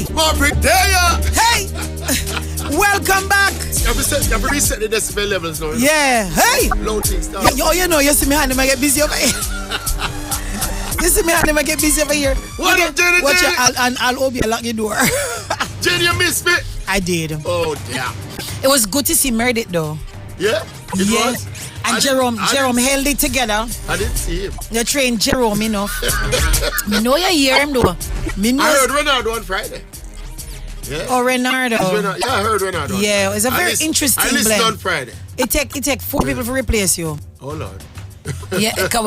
Hey! Hey! Welcome back! Every reset the decibel levels now. Yeah. Hey! Low things now. You know, you see me hand him, I get busy over here. You see me hand him, I get busy over here. What up, Jenny? Watch it, I'll hope you lock your door. Jenny, you missed me. I did. Oh, damn. It was good to see Meredith though. Yeah? It was? And Jerome held it together. I didn't see him. You trained Jerome enough. Me know you hear him though. I heard Ronaldo on Friday. Yeah. Oh, Renardo. I heard Renardo. Yeah, it's a very interesting blend. I listened on Friday. It take 4 people to replace you. Oh, Lord. Yeah, because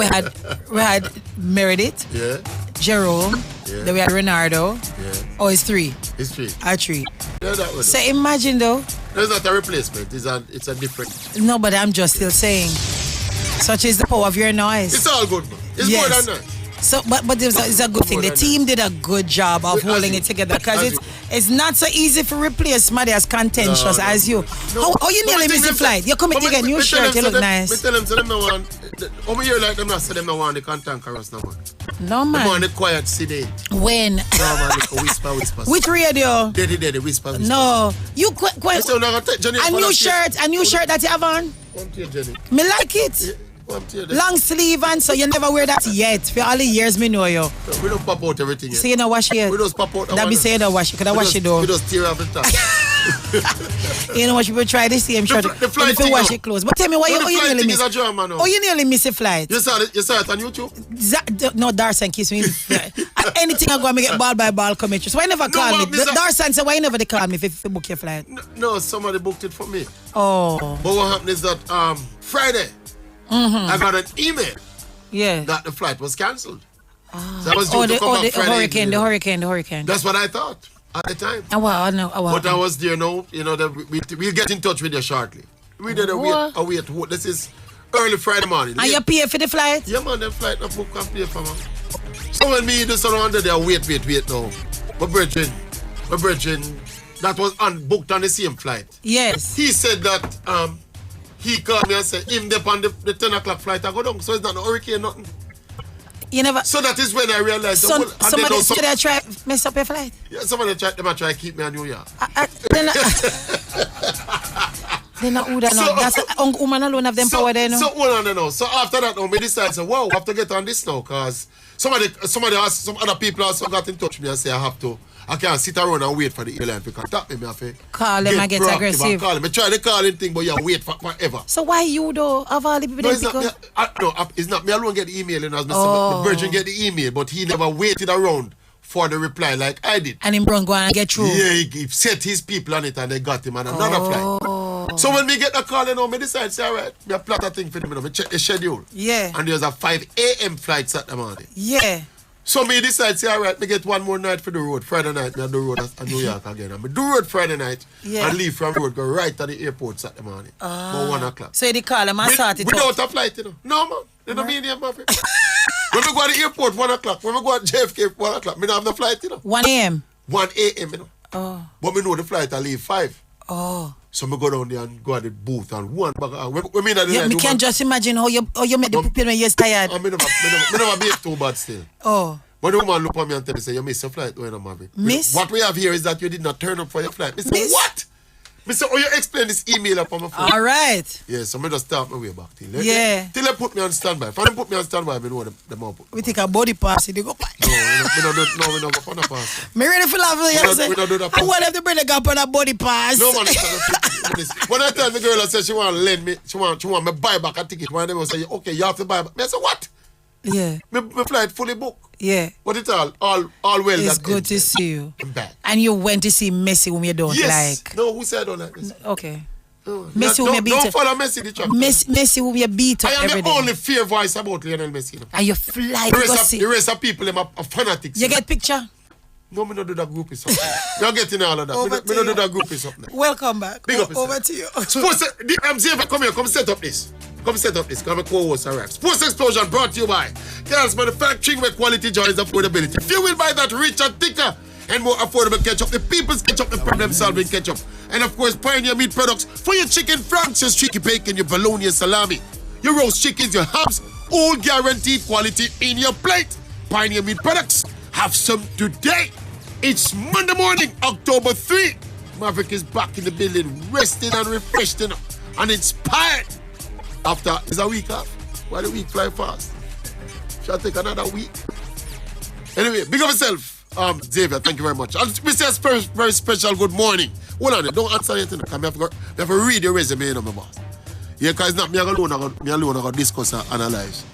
we had Meredith. Yeah. Jerome. Yeah. Then we had Renardo. Yeah. Oh, it's 3. It's 3. 3. Yeah, that was so imagine though. It's not a replacement. It's a different. No, but I'm just still saying. Such is the power of your noise. It's all good, man. It's more than that. So, but it's a good thing. The team did a good job of holding it together because it's not so easy to replace somebody as contentious as you. No. How you nearly miss the flight? You come to get a new shirt, you look nice. I tell them, so them no want. Over here, like them not say them no want the cantankerous no man. No man. Them want the quiet sedate. When? No man, they whisper. Which radio? Daddy, whisper. No, you quiet. A new shirt that you have on. Come to you, Jenny. Me like it. Long sleeve and so you never wear that yet. For all the years me know you. We don't pop out everything yet. So you don't wash it. We just pop out. That be say you don't wash it. Could I wash it though? We just tear off the top. You know what, people try the same shirt. The flight if you wash it close. But tell me why you nearly miss it. Oh, you nearly miss a flight. You saw it on YouTube? No, Darcy kiss me. Anything I go and get ball by ball coming through. So why you never call me? Darcy said why you never they call me if you book your flight? No, somebody booked it for me. Oh. But what happened is that Friday I got an email that the flight was cancelled. So I was due to come back Friday. The hurricane. That's what I thought at the time. Wow. But I was there now. You know, we'll get in touch with you shortly. We did a wait. This is early Friday morning. And you pay for the flight? Yeah, man, the flight not book and pay for, man. So when me do something under there, wait now. My brethren, that was booked on the same flight. Yes. He said that he called me and said, him dep on the 10 o'clock flight, I go down. So it's not a hurricane, nothing. You never... So that is when I realized... Somebody try mess up your flight? Yeah, somebody try to keep me in New York. They're not who they know. That's a woman alone have them power there, no? So, hold on, no. So after that, we decided, wow, I have to get on this now, because some other people also got in touch with me and say I can't sit around and wait for the airline to contact me. I have to call them and get aggressive. I try the calling thing, but you wait forever. So why you though? Of all the people it's not me alone get the email, as the Virgin get the email, but he never waited around for the reply like I did. And him go and get through. Yeah, he set his people on it and they got him on another flight. So when we get the call, me decide, say, all right, me plot a thing for them, me check the schedule. Yeah. And there's a 5 a.m. flight Saturday morning. Yeah. So me decide, say, all right, me get one more night for the road. Friday night, me do road at New York again. And me do road Friday night and leave from road, go right to the airport Saturday morning. About 1 o'clock. So they call him and start it without a flight, you know. No, man. You know me, man. When we go to the airport 1 o'clock, when we go to JFK 1 o'clock, me don't have no flight, you know. 1 a.m.? 1 a.m., you know. But me know the flight I leave 5. So me go down there and go at the booth and one back. Me can't just imagine how you make the pupil when you're tired. Me never behave too bad still. But the woman look at me and tell me, say, you missed your flight. Miss? What we have here is that you did not turn up for your flight. Miss? What? Mr. You explain this email up on my phone. All right. Yeah, so I just start my way back till. Till they put me on standby. If they put me on standby, I know them all put. We take a body pass, they go back. No, we don't go on a pass. Me ready for laugh. We don't do that pass. I want them to bring the gap on a body pass. No, man. When I tell the girl, I say she want to lend me, she want me buy back a ticket. When they will say, okay, you have to buy back. I say, what? Yeah. My flight fully booked. Yeah. But it's all well. It's good to see you. I'm back. And you went to see Messi whom you don't like. No, who said I don't like Messi? Okay. Messi whom you beat up. Don't follow Messi the track. Messi whom you beat up every day. I am the only fair voice about Lionel Messi. You know? And you fly to go see. The rest of people are fanatics. You get picture? No, me not do that group is something. You're getting all of that. Me not do that group is something. Welcome back. Big up over to you. Sports, Xavier, come here. Come set up this. Come a co-host, alright. Sports Explosion brought to you by Girls Manufacturing, where quality joys affordability. If you will buy that richer, thicker, and more affordable ketchup, the people's ketchup, the problem-solving ketchup. And of course, Pioneer Meat Products for your chicken franks, your streaky bacon, your bologna, your salami, your roast chickens, your hams, all guaranteed quality in your plate. Pioneer Meat Products, have some today. It's Monday morning, October 3. Maverick is back in the building, resting and refreshed and inspired. After, it's a week off. Why the week fly fast? Shall I take another week? Anyway, big up yourself. Xavier, thank you very much. And Mr. Very special good morning. Hold on, don't answer anything. I have to read your resume, my boss. Yeah, because it's not me alone I'm going to discuss and analyze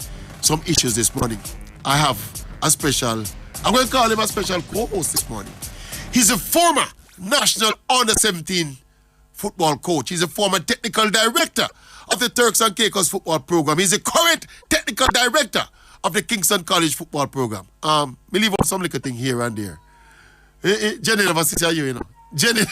some issues this morning. I have a special, I'm going to call him a special co-host this morning. He's a former national under-17 football coach. He's a former technical director of the Turks and Caicos football program. He's a current technical director of the Kingston College football program. We leave out some little thing here and there. Jenny never sees you, Jenny.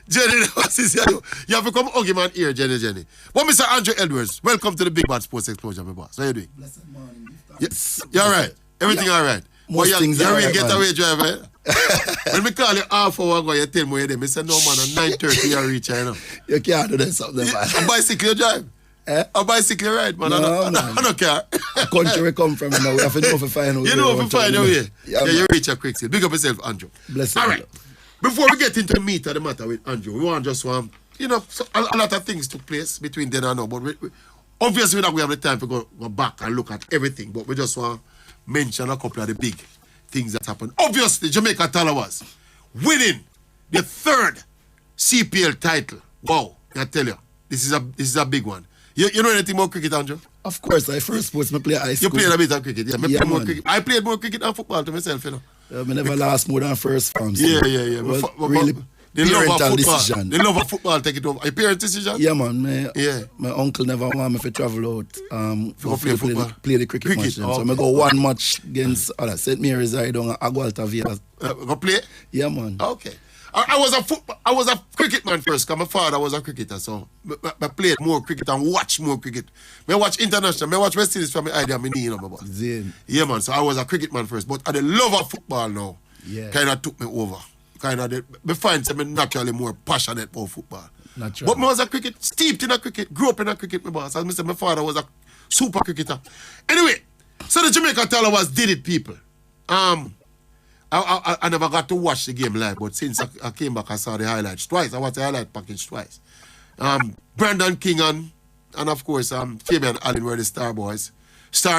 Jenny never sees you. You have to come hug him and ear, Jenny. Well, Mr. Andrew Edwards, welcome to the Big Bad Sports Explosion, my boss. How you doing? Blessed morning. Yes. You all right? Everything all right? Most things you're are a right, getaway driver. When me call you half hour ago, you tell me you're there. I say, no, man, at 9:30 you reach, You can't do that something, man. A bicycle you drive? A bicycle you ride, man. No, I don't care. The country we come from, now we have to know if we find out. You know if we find out here. Yeah, you reach a quick seal. Big up yourself, Andrew. Bless all you. Right. Before we get into the meat of the matter with Andrew, we want just one, a lot of things took place between then and now, but obviously we have the time to go back and look at everything, but we just want to mention a couple of the big things that happened. Obviously, Jamaica Tallawah winning the third CPL title. Wow, I tell you, this is a big one. You know anything about cricket, Andrew? Of course, I first sports, I play high school. You played a bit of cricket, yeah. Yeah, more cricket. I played more cricket than football to myself, I never last more than first farm. Yeah. Really the love of football. decision. The love of football take it over. A parent decision? Yeah, man. My uncle never want me to travel out play the cricket match. Okay. So I go one match against St. Mary's I down at Agualta Villa. Go play? Yeah, man. Okay. I was a cricket man first, because my father was a cricketer, so I played more cricket and watched more cricket. I watch international, I watch West Indies from my idea, my knee, my boy. Yeah, man, so I was a cricket man first, but the love of football now kind of took me over. I find something naturally more passionate about football. But I was a cricket, steeped in a cricket, grew up in a cricket, my boss. As I said, my father was a super cricketer. Anyway, so the Jamaica Tallawah did it, people. I never got to watch the game live, but since I came back, I saw the highlights twice. I watched the highlight package twice. Brandon King and of course, Fabian Allen were the star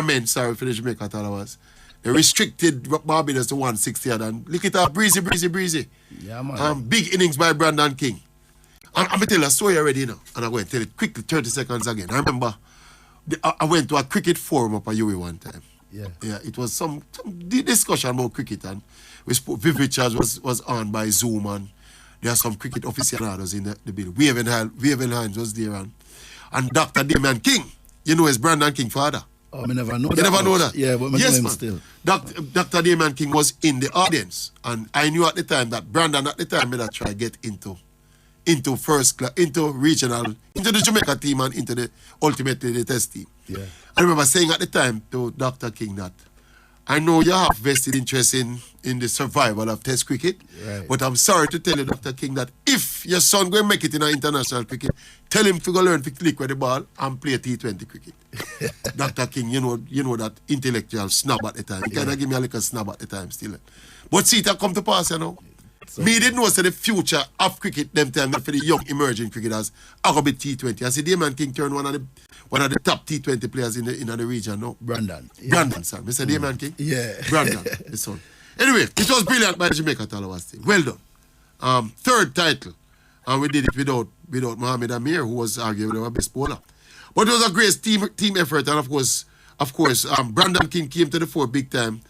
men, for the Jamaica Tallawah. They restricted Barbados to 160 and look at that breezy. Yeah, man. Big innings by Brandon King. I'm going to tell a story already now, and I'm going to tell it quickly, 30 seconds again. I remember I went to a cricket forum up at UWI one time. Yeah, it was some discussion about cricket, and we spoke. Viv Richards was on by Zoom, and there are some cricket aficionados in the building. Waven Hines was there, and Dr. Damian King, is Brandon King's father. Oh, I never know that. You never know that? Yeah, but I know him still. Dr. Damian King was in the audience, and I knew at the time that Brandon made a try to get into first class, into regional, into the Jamaica team and into the ultimately the test team. Yeah. I remember saying at the time to Dr. King that I know you have vested interest in the survival of test cricket, right. But I'm sorry to tell you, Dr. King, that if your son going to make it in international cricket, tell him to go learn to click with the ball and play T20 cricket. Dr. King, you know that intellectual snub at the time. He kind of give me a little snub at the time still. But see, it come to pass, So, me didn't know the future of cricket them time for the young emerging cricketers are going to be T20. I see Damian King turned one of the top T20 players in the region, no? Brandon. Yeah. Brandon, son. Mr. Damian King? Yeah. Brandon, his son. Anyway, it was brilliant by the Jamaica Tallawah team. Well done. Third title. And we did it without Mohamed Amir, who was arguably our best bowler. But it was a great team effort, and of course, Brandon King came to the fore big time,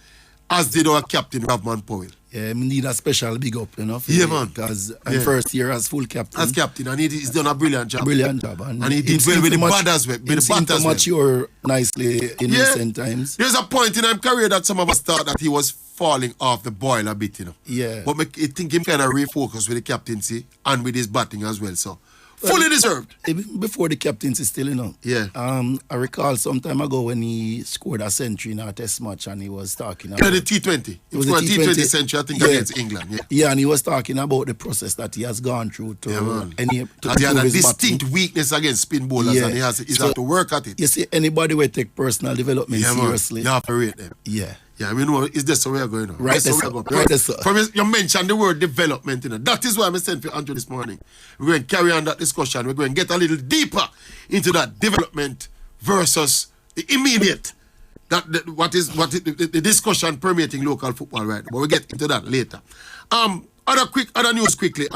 as did our captain, Ravman Powell. Yeah, we need a special big up, Yeah, man. Because first year as full captain. As captain, and he's done a brilliant job. And he did well with the batters. He seemed to mature nicely in recent times. There's a point in his career that some of us thought that he was falling off the boil a bit, Yeah. But I think him kind of refocused with the captaincy and with his batting as well, so fully deserved. Even before the captaincy still, Yeah. I recall some time ago when he scored a century in a test match and he was talking about... the T20. It was a T20 century, I think, against England. Yeah, and he was talking about the process that he has gone through to... he had a distinct weakness against spin bowlers, and he's had to work at it. You see, anybody will take personal development seriously. You have to rate them. Yeah. Yeah, we know it's just the way we're going on. Right, that's sir. Right, sir. From you mentioned the word development, That is why I sent for Andrew this morning. We're going to carry on that discussion. We're going to get a little deeper into that development versus the immediate. The discussion permeating local football right now. But we'll get into that later. Other news quickly.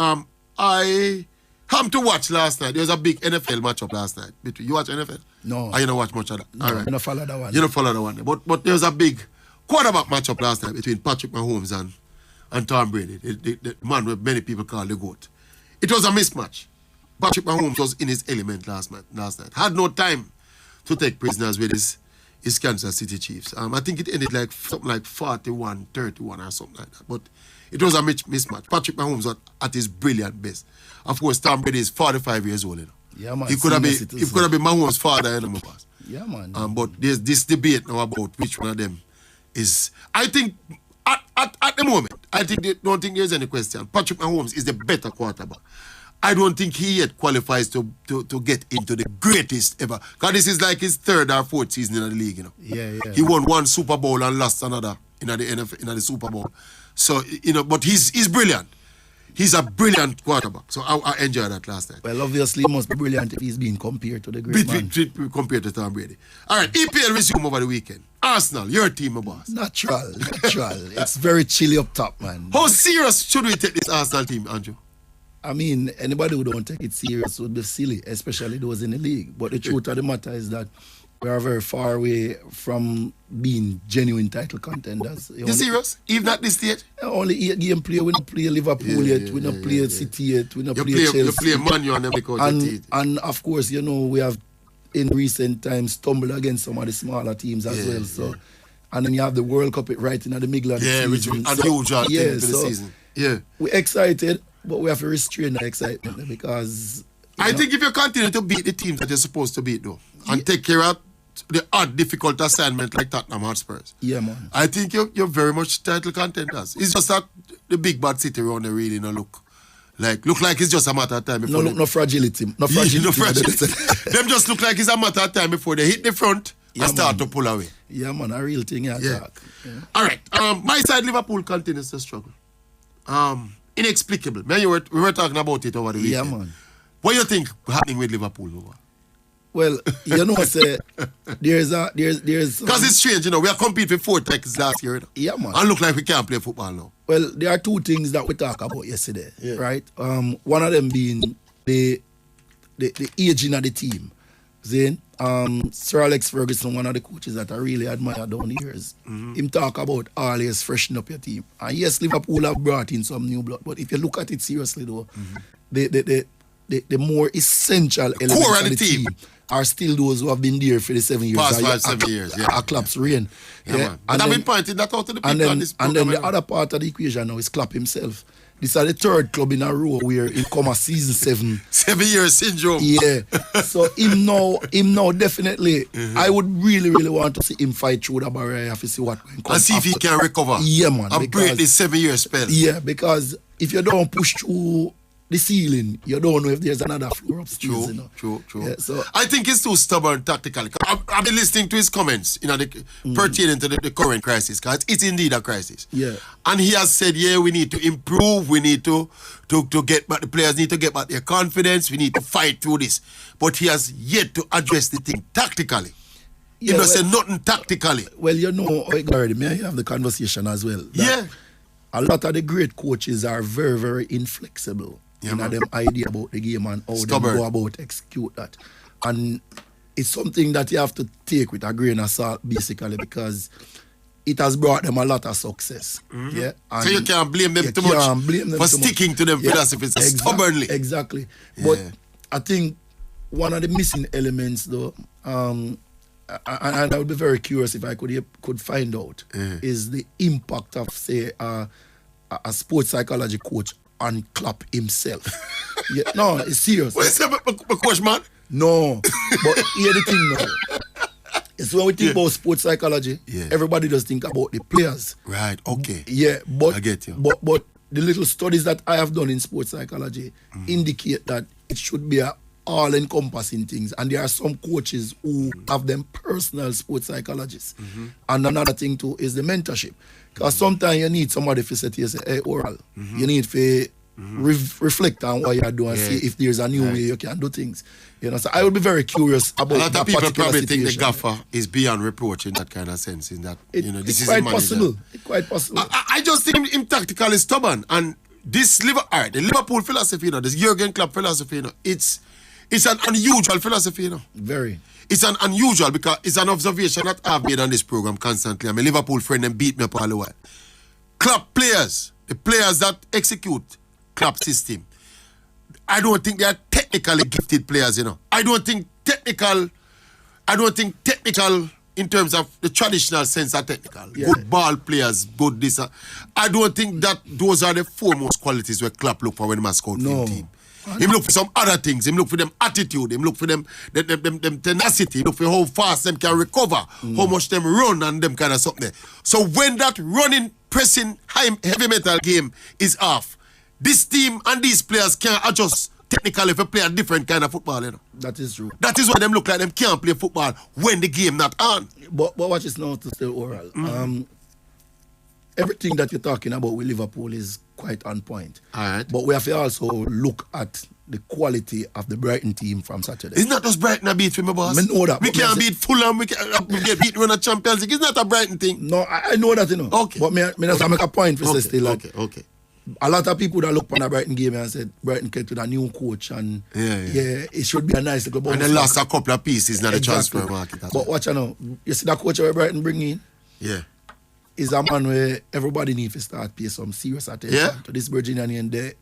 I happened to watch last night. There was a big NFL matchup last night. You watch NFL? No. You don't watch much of that? No, all right. I don't follow that one. You don't follow that one. But there was a big quarterback matchup last night between Patrick Mahomes and Tom Brady. The man where many people call the GOAT. It was a mismatch. Patrick Mahomes was in his element last night. Had no time to take prisoners with his Kansas City Chiefs. I think it ended like something like 41-31 or something like that. But it was a mismatch. Patrick Mahomes was at his brilliant best. Of course, Tom Brady is 45 years old. Yeah, man. He could have been Mahomes' father in the past. Yeah, man. But there's this debate now about which one of them is. I think at the moment, don't think there's any question. Patrick Mahomes is the better quarterback. I don't think he yet qualifies to get into the greatest ever. Because this is like his third or fourth season in the league, Yeah. He won one Super Bowl and lost another in the NFL, in the Super Bowl. So, but he's brilliant. He's a brilliant quarterback. So I enjoyed that last night. Well, obviously, he must be brilliant if he's being compared to the great man. Compared to Tom Brady. All right, EPL resume over the weekend. Arsenal, your team, my boss. Natural. It's very chilly up top, man. How serious should we take this Arsenal team, Andrew? I mean, anybody who don't take it serious would be silly, especially those in the league. But the truth of the matter is that we are very far away from being genuine title contenders. You serious? Even at this stage? Only 8 game play. We don't play Liverpool yet. We don't play City yet. We don't play Chelsea. You play Man U and them because and of course, we have in recent times stumbled against some of the smaller teams as well. So, and then you have the World Cup right in the middle of the season. Which is unusual for the season. Yeah, we're excited, but we have to restrain the excitement because I think if you continue to beat the teams that you're supposed to beat, though, and take care of the odd, difficult assignment like Tottenham Hotspurs, man, I think you're very much title contenders. It's just that the big bad city around there really look like it's just a matter of time before no fragility. No fragility. Them just look like it's a matter of time before they hit the front and start to pull away. Yeah, man, a real thing. Yeah. All right. My side, Liverpool continues to struggle. Inexplicable. Man, we were talking about it over the weekend. Yeah, man. What do you think happening with Liverpool? Well, say there's because it's strange, we are competing for 4 titles last year. Yeah, man. And look like we can't play football now. Well, there are 2 things that we talked about yesterday, right? One of them being the aging of the team. Then, Sir Alex Ferguson, one of the coaches that I really admire down the years, him talk about always freshen up your team. And yes, Liverpool have brought in some new blood, but if you look at it seriously though, the more essential elements of the team are still those who have been there for the 7 years. Past 7 years, Klopp's reign. And I've been pointing that out to the people on this program. And then the other part of the equation now is Klopp himself. This is the 3rd club in a row where he come a season 7. 7 years syndrome. Yeah. So him now definitely, I would really, really want to see him fight through the barrier to see what can come. And see if he can recover. Yeah, man. And break this 7-year spell. Yeah, because if you don't push through the ceiling, you don't know if there's another floor upstairs. True. Yeah, so I think he's too stubborn tactically. I've been listening to his comments, pertaining to the current crisis, because it's indeed a crisis. Yeah. And he has said, we need to improve, we need to get back, the players need to get back their confidence, we need to fight through this. But he has yet to address the thing tactically. He doesn't say nothing tactically. Well, already, may I have the conversation as well? A lot of the great coaches are very, very inflexible. Them idea about the game and how they go about execute that. And it's something that you have to take with a grain of salt, basically, because it has brought them a lot of success. Yeah. And so you can't blame them too much for sticking to them philosophies stubbornly. Exactly. But I think one of the missing elements, though, and I would be very curious if I could find out, is the impact of, say, a sports psychology coach on Klopp himself. No, it's serious. What is that, coach, man? No, but hear the thing now. It's when we think about sports psychology, everybody does think about the players. Right, okay. Yeah, but I get you. But the little studies that I have done in sports psychology indicate that it should be a all-encompassing things. And there are some coaches who have them personal sports psychologists. And another thing too is the mentorship. Because sometimes you need somebody to say to you, say, hey, Oral, you need to reflect on what you're doing and see if there's a new way you can do things. You know, so I would be very curious about that. A lot of people probably situation. think the gaffer is beyond reproach in that kind of sense. In that, this it's is quite a manager. possible. It's quite possible. I just think him tactically stubborn. And this the Liverpool philosophy, this Jurgen Klopp philosophy, it's an unusual philosophy, Very. It's an unusual because it's an observation that I've made on this program constantly. I'm a Liverpool friend and beat me up all the while. Klopp players, the players that execute Klopp system, I don't think they are technically gifted players, I don't think technical in terms of the traditional sense are technical. Yeah. Good ball players, good this. I don't think that those are the foremost qualities where Klopp look for when he scout for team. Him look for some other things. Him look for them attitude. Him look for them tenacity. Him look for how fast them can recover, how much them run and them kind of something. So when that running, pressing, heavy metal game is off, this team and these players can't adjust technically if they play a different kind of football. That is true. That is why them look like them can't play football when the game not on. But watch this now to still Oral. Everything that you're talking about with Liverpool is quite on point. All right. But we have to also look at the quality of the Brighton team from Saturday. It's not just Brighton a beat for me, boss. I know that. We can't beat Fulham. We get beaten in the Champions League. It's not a Brighton thing. No, I know that, Okay. But me just make a point for say still. Okay. A lot of people that look on the Brighton game and said Brighton came to a new coach and it should be a nice little and they lost a couple of pieces in the transfer market. But watch now, you see that coach where Brighton bring in? Yeah. Is a man where everybody needs to start pay some serious attention to this Virginian De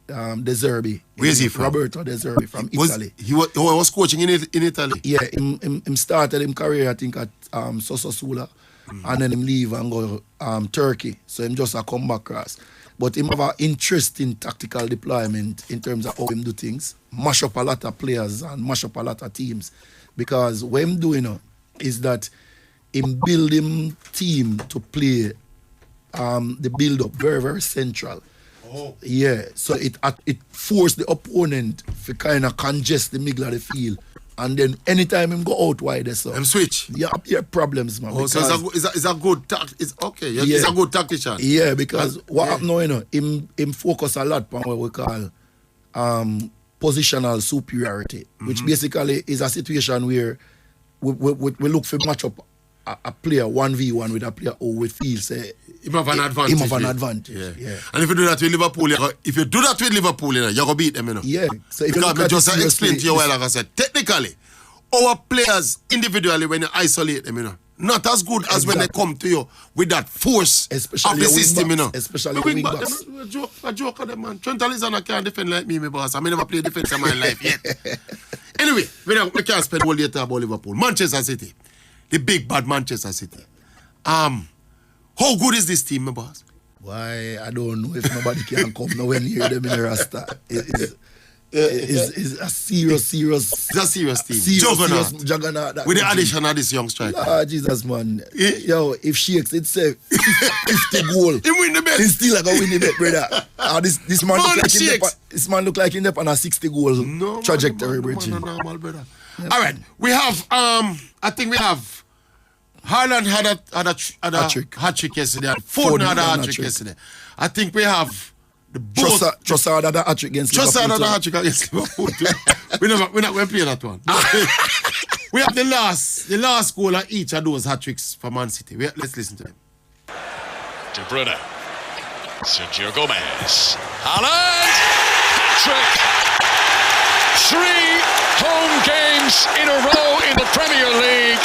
Zerbi. Where is he from? Roberto De Zerbi from Italy. He was coaching in Italy? Yeah, him started his career I think at Sassuolo and then him leave and go Turkey. So him just a come back across. But him have an interesting tactical deployment in terms of how him do things. Mash up a lot of players and mash up a lot of teams. Because what him doing is that him build him team to play the build up very, very central. Oh. Yeah. So it forced the opponent to kind of congest the middle of the field. And then anytime him go out wide, so him switch. Yeah, problems, man. So it's a good it's okay. Yeah. It's a good tactician. Yeah, because what happened now, him focus a lot on what we call positional superiority, which basically is a situation where we look for match up a player 1v1 with a player who we feel say him have an advantage. Him have an advantage. Yeah. And if you do that with Liverpool, you're gonna beat them, Yeah. So if you because look at just it explain to you like I said, technically, our players individually when you isolate them, not as good as when they come to you with that force especially of the system, Especially wing backs. A joke of them, man. Trent Alexander can't defend like me, my boss. I never played defense in my life yet. Anyway, we can't spend all day talking about Liverpool. Manchester City. The big bad Manchester City. How good is this team, my boss? Why, I don't know if nobody can come nowhere near them in the roster. It's a serious It's a serious team. Juggernaut. With the addition of this young striker. Jesus, man. Yo, if Shakes, it's a 50 goal. He win the bet. He's still like a win the bet, brother. This man look like him on a 60 goal trajectory, Bridget. Normal, brother. Yeah. All right, we have. I think we have. Haaland had a hat trick yesterday. Foden had a hat trick yesterday. I think we have the both. Trossard had a hat trick against Liverpool. Trossard had a hat trick against Liverpool. We're not going to play that one. We have the last goal of each of those hat tricks for Man City. Let's listen to them. De Bruyne, Sergio Gomez, Haaland, hat trick. 3 home games in a row in the Premier League.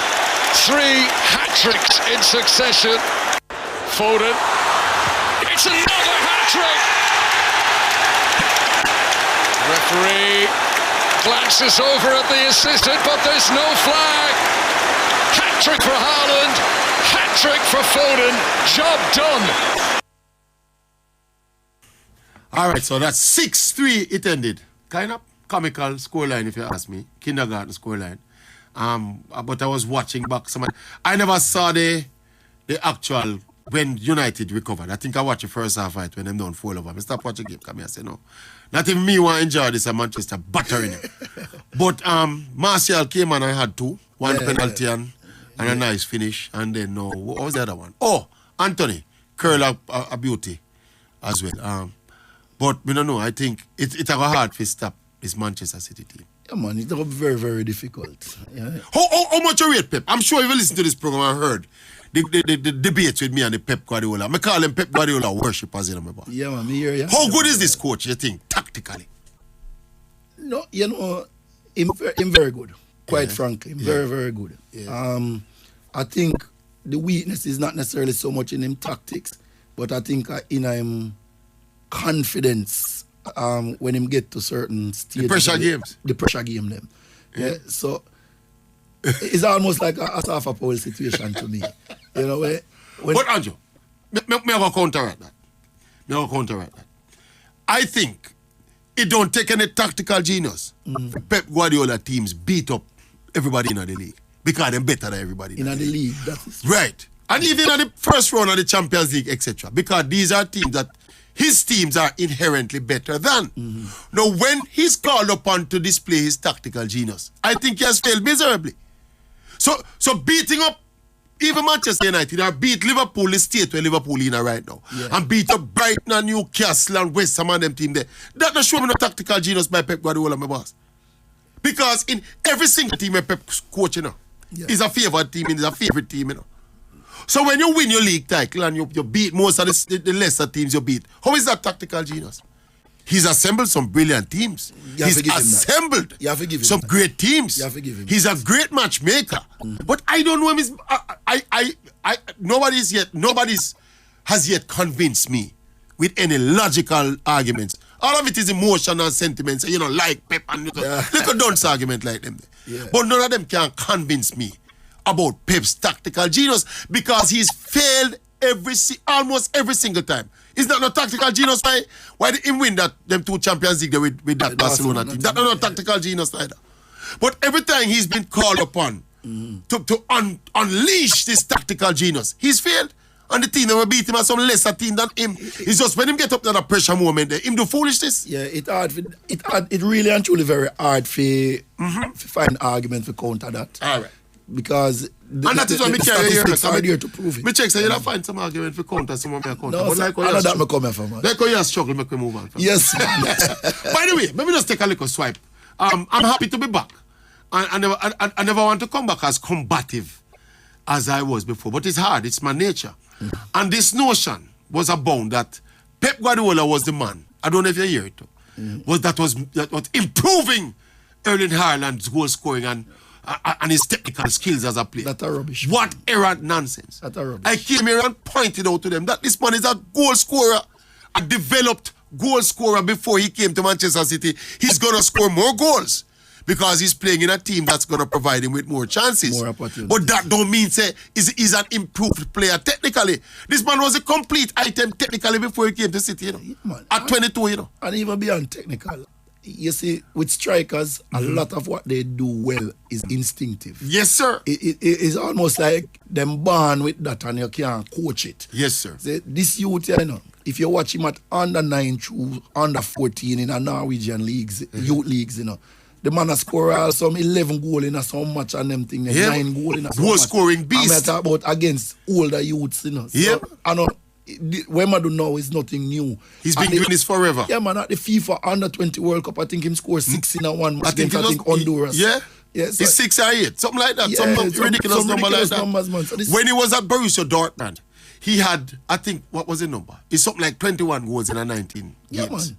3 hat-tricks in succession. Foden. It's another hat-trick. Referee glances over at the assistant, but there's no flag. Hat-trick for Haaland. Hat-trick for Foden. Job done. All right, so that's 6-3 it ended. Kind of comical scoreline, if you ask me. Kindergarten scoreline. But I was watching back. I never saw the actual when United recovered, I think I watched the first half fight when them done 4-0. I stopped watching the game. Come here, I say no. Not even me want to enjoy this at Manchester battering it. But Martial came and I had two. One penalty and a nice finish. And then what was the other one? Oh, Anthony. Curl a beauty as well. But we don't know. I think it's a hard to stop this Manchester City team. Yeah, man, it's very, very difficult. Yeah. How much you rate Pep? I'm sure if you listen to this program and heard the debates with me and the Pep Guardiola. I call him Pep Guardiola worshippers in my boss. Yeah, man, me hear you. How good is this coach, you think, tactically? No, you know, him very good. Quite frankly, very, very good. Yeah. I think the weakness is not necessarily so much in him tactics, but I think in him confidence when him get to certain stages. The pressure games. The pressure game them. Yeah. So it's almost like a half a pole situation to me. You know, but Andrew, me have a counteract that. I think it don't take any tactical genius for Pep Guardiola teams beat up everybody in the league. Because they're better than everybody in the league. That is right. And even in the first round of the Champions League, etc. Because these are teams that his teams are inherently better than. Now, when he's called upon to display his tactical genius, I think he has failed miserably. So beating up even Manchester United or beat Liverpool, the state where Liverpool in right now, and beat up Brighton and Newcastle and West Ham and them team there, that does show me no tactical genius by Pep Guardiola, my boss. Because in every single team where Pep's coach, you know, is a favourite team and is a favourite team, you know. So when you win your league title and you beat most of the lesser teams you beat, how is that tactical genius? He's assembled some brilliant teams. He's assembled some great teams. He's a great matchmaker. But I don't know him. Nobody has yet convinced me with any logical arguments. All of it is emotion and sentiments. You know, like Pep and little dunce argument like them. Yeah. But none of them can convince me about Pep's tactical genius because he's failed almost every single time. Is that not tactical genius? Why did he win them two Champions League with that Barcelona team? That's not tactical genius either. But every time he's been called upon to unleash this tactical genius, he's failed. And the team that will beat him as some lesser team than him. It's just when him get up to that pressure moment there, him do foolishness. Yeah, it really and truly very hard to find argument to counter that. All right. Because that is what me carry here. Are there to prove it. Me check say you don't find some argument for counter, some of my counter. No, but like I know that me come from. Like how you struggle, make me move on. Yes. By the way, let me just take a little swipe. I'm happy to be back. I never want to come back as combative as I was before. But it's hard. It's my nature. And this notion was abound that Pep Guardiola was the man. I don't know if you hear it. That was improving Erling Haaland's goal scoring and his technical skills as a player. That's a rubbish. What errant nonsense. That's a rubbish. I came here and pointed out to them that this man is a goal scorer, a developed goal scorer before he came to Manchester City. He's going to score more goals because he's playing in a team that's going to provide him with more chances. More opportunities. But that don't mean say he's an improved player technically. This man was a complete item technically before he came to City, you know. Man, at 22, you know. And even beyond technical. You see, with strikers, a lot of what they do well is instinctive. Yes, sir. It is almost like them born with that and you can't coach it. Yes, sir. See, this youth, you know, if you watch him at under 9 through under 14 in a Norwegian leagues, youth leagues, you know, the man has scored some 11 goals in a so much and them thing, 9 goals in a so much. Goal scoring beast. I'm talking about against older youths, you know. So, I know. When I do know is nothing new. He's been doing this forever. Yeah, man. At the FIFA Under 20 World Cup, I think him scored 6 in a one match against Honduras. Yeah? Yeah, so, it's 6 or 8, something like that. Yeah, some ridiculous number like that. Numbers, man. So when he was at Borussia Dortmund, he had, I think, what was the number? It's something like 21 goals in a 19 games. Man.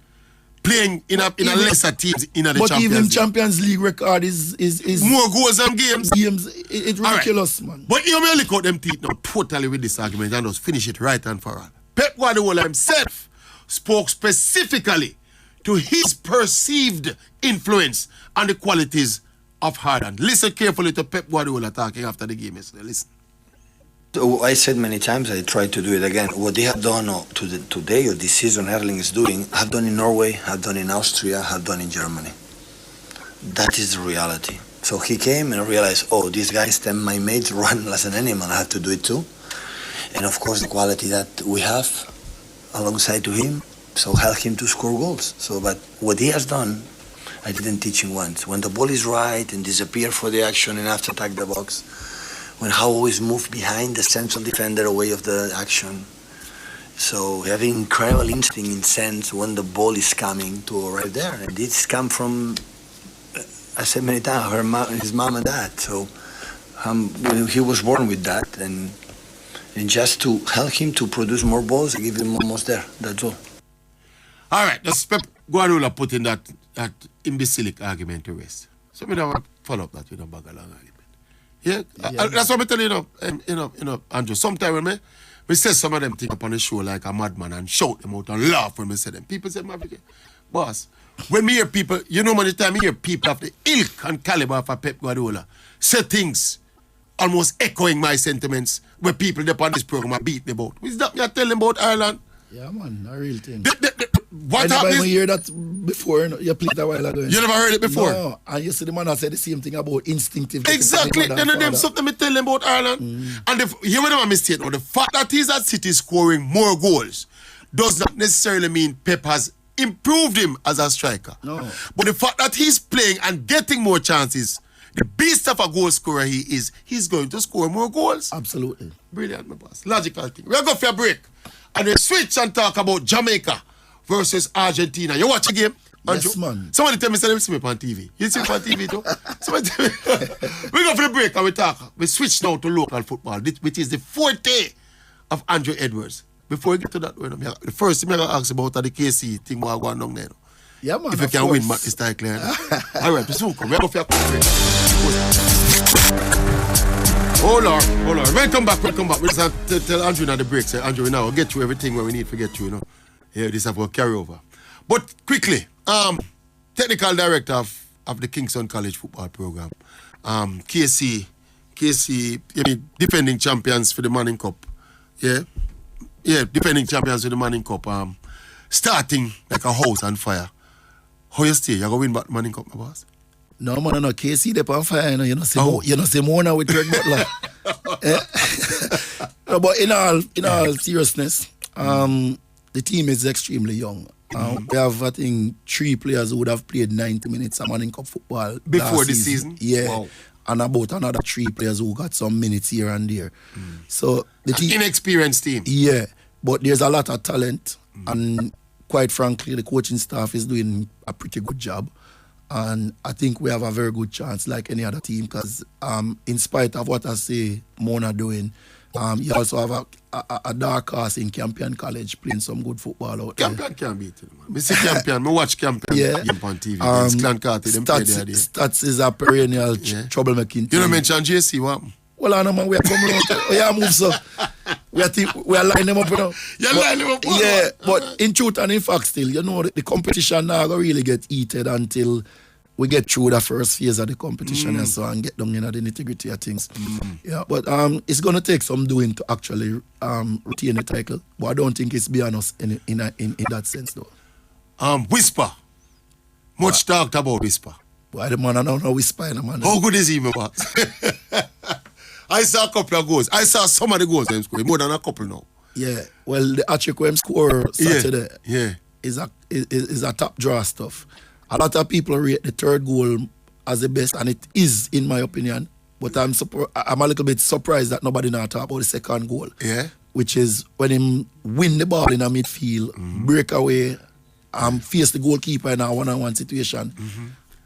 Playing in a lesser teams in the Champions League. But even Champions League record is more goals than games. It's ridiculous, right, man. But you may look out them teeth now totally with this argument and just finish it right and for all. Pep Guardiola himself spoke specifically to his perceived influence on the qualities of Haaland. Listen carefully to Pep Guardiola talking after the game yesterday. Listen. I said many times, I try to do it again. What they have done today or this season Erling is doing, have done in Norway, have done in Austria, have done in Germany. That is the reality. So he came and realized, oh, these guys, my mates run as an animal, I have to do it too. and of course the quality that we have alongside to him, so help him to score goals. So, but what he has done, I didn't teach him once. When the ball is right and disappear for the action and after attack the box, when how always move behind the central defender away of the action. So having incredible instinct in sense when the ball is coming to arrive there. And this come from, I said many times, his mom and dad. So he was born with that, and just to help him to produce more balls, I give him almost there. That's all. All right, let's Pep Guardiola put in that imbecilic argument to rest. So we don't follow up that with a bag of long argument. Yeah, that's what I tell you, Andrew. Sometimes when we say some of them things up on the show like a madman and shout them out and laugh when we say them. People say, boss, when me hear people, you know many times I hear people of the ilk and caliber of a Pep Guardiola say things almost echoing my sentiments where people up on this program are beat me about. Is that me I tell them about Ireland? Yeah, man, a real thing. What I never happened? even hear that before. You played a while ago. You never heard it before? No, and you see the man that said the same thing about instinctive. Exactly. Then them something me tell them about Ireland. And here we have a mistake now. The fact that he's at City scoring more goals does not necessarily mean Pep has improved him as a striker. No. But the fact that he's playing and getting more chances, the beast of a goal scorer he is, he's going to score more goals. Absolutely. Brilliant, my boss. Logical thing. We'll go for a break. And then switch and talk about Jamaica versus Argentina. You watch a game? Yes, man. Somebody tell me, say them see me on TV. You see me on TV too? Somebody tell me. We go for the break and we talk. We switch now to local football, which is the forte of Andrew Edwards. Before we get to that, the first thing I'm going to ask about the KC thing we're going down there. Yeah, man. If you can win, Matt, this time, clear. All right, soon come. We're going for a quick break. Hold on. Welcome back. We just have to tell Andrew now the break. Say, Andrew, now we'll get you everything where we need to get you, Yeah, this have a carryover. But quickly, technical director of the Kingston College football program, KC, defending champions for the Manning Cup. Yeah, defending champions for the Manning Cup. Starting like a house on fire. How you stay? You going to win back the Manning Cup, my boss? No, man, no. KC, they're on fire. You know, see more now with Greg Butler. No, but in all seriousness, the team is extremely young. We have, I think, 3 players who would have played 90 minutes of Manning Cup football before this season. Yeah. Wow. And about another 3 players who got some minutes here and there. So the team, inexperienced team. Yeah, but there's a lot of talent, and quite frankly, the coaching staff is doing a pretty good job. And I think we have a very good chance, like any other team, because in spite of what I say Mona doing, you also have a dark horse in Campion College playing some good football out there. Campion can't beat it, man. I see Campion, I watch Campion game on TV. Stats is a perennial troublemaking team. You don't mention JC, what? Well, I know, man, we are coming out. We are moving, so we are lining them up, you know. You're lining them up? Yeah, but in truth and in fact still, you know, the competition now going to really get heated until we get through the first phase of the competition and so and get down into the nitty-gritty of things. Yeah, but it's going to take some doing to actually retain the title. But I don't think it's beyond us in that sense, though. Whisper. Much talked about Whisper. Why the man, I don't know Whisper, man. How good is he, my boss? I saw a couple of goals. I saw some of the goals I'm scoring, more than a couple now. Yeah, well, the hat-trick score Saturday is a top draw stuff. A lot of people rate the third goal as the best, and it is, in my opinion. But I'm a little bit surprised that nobody now talk about the second goal. Yeah. Which is when him win the ball in a midfield, break away, face the goalkeeper in a one-on-one situation.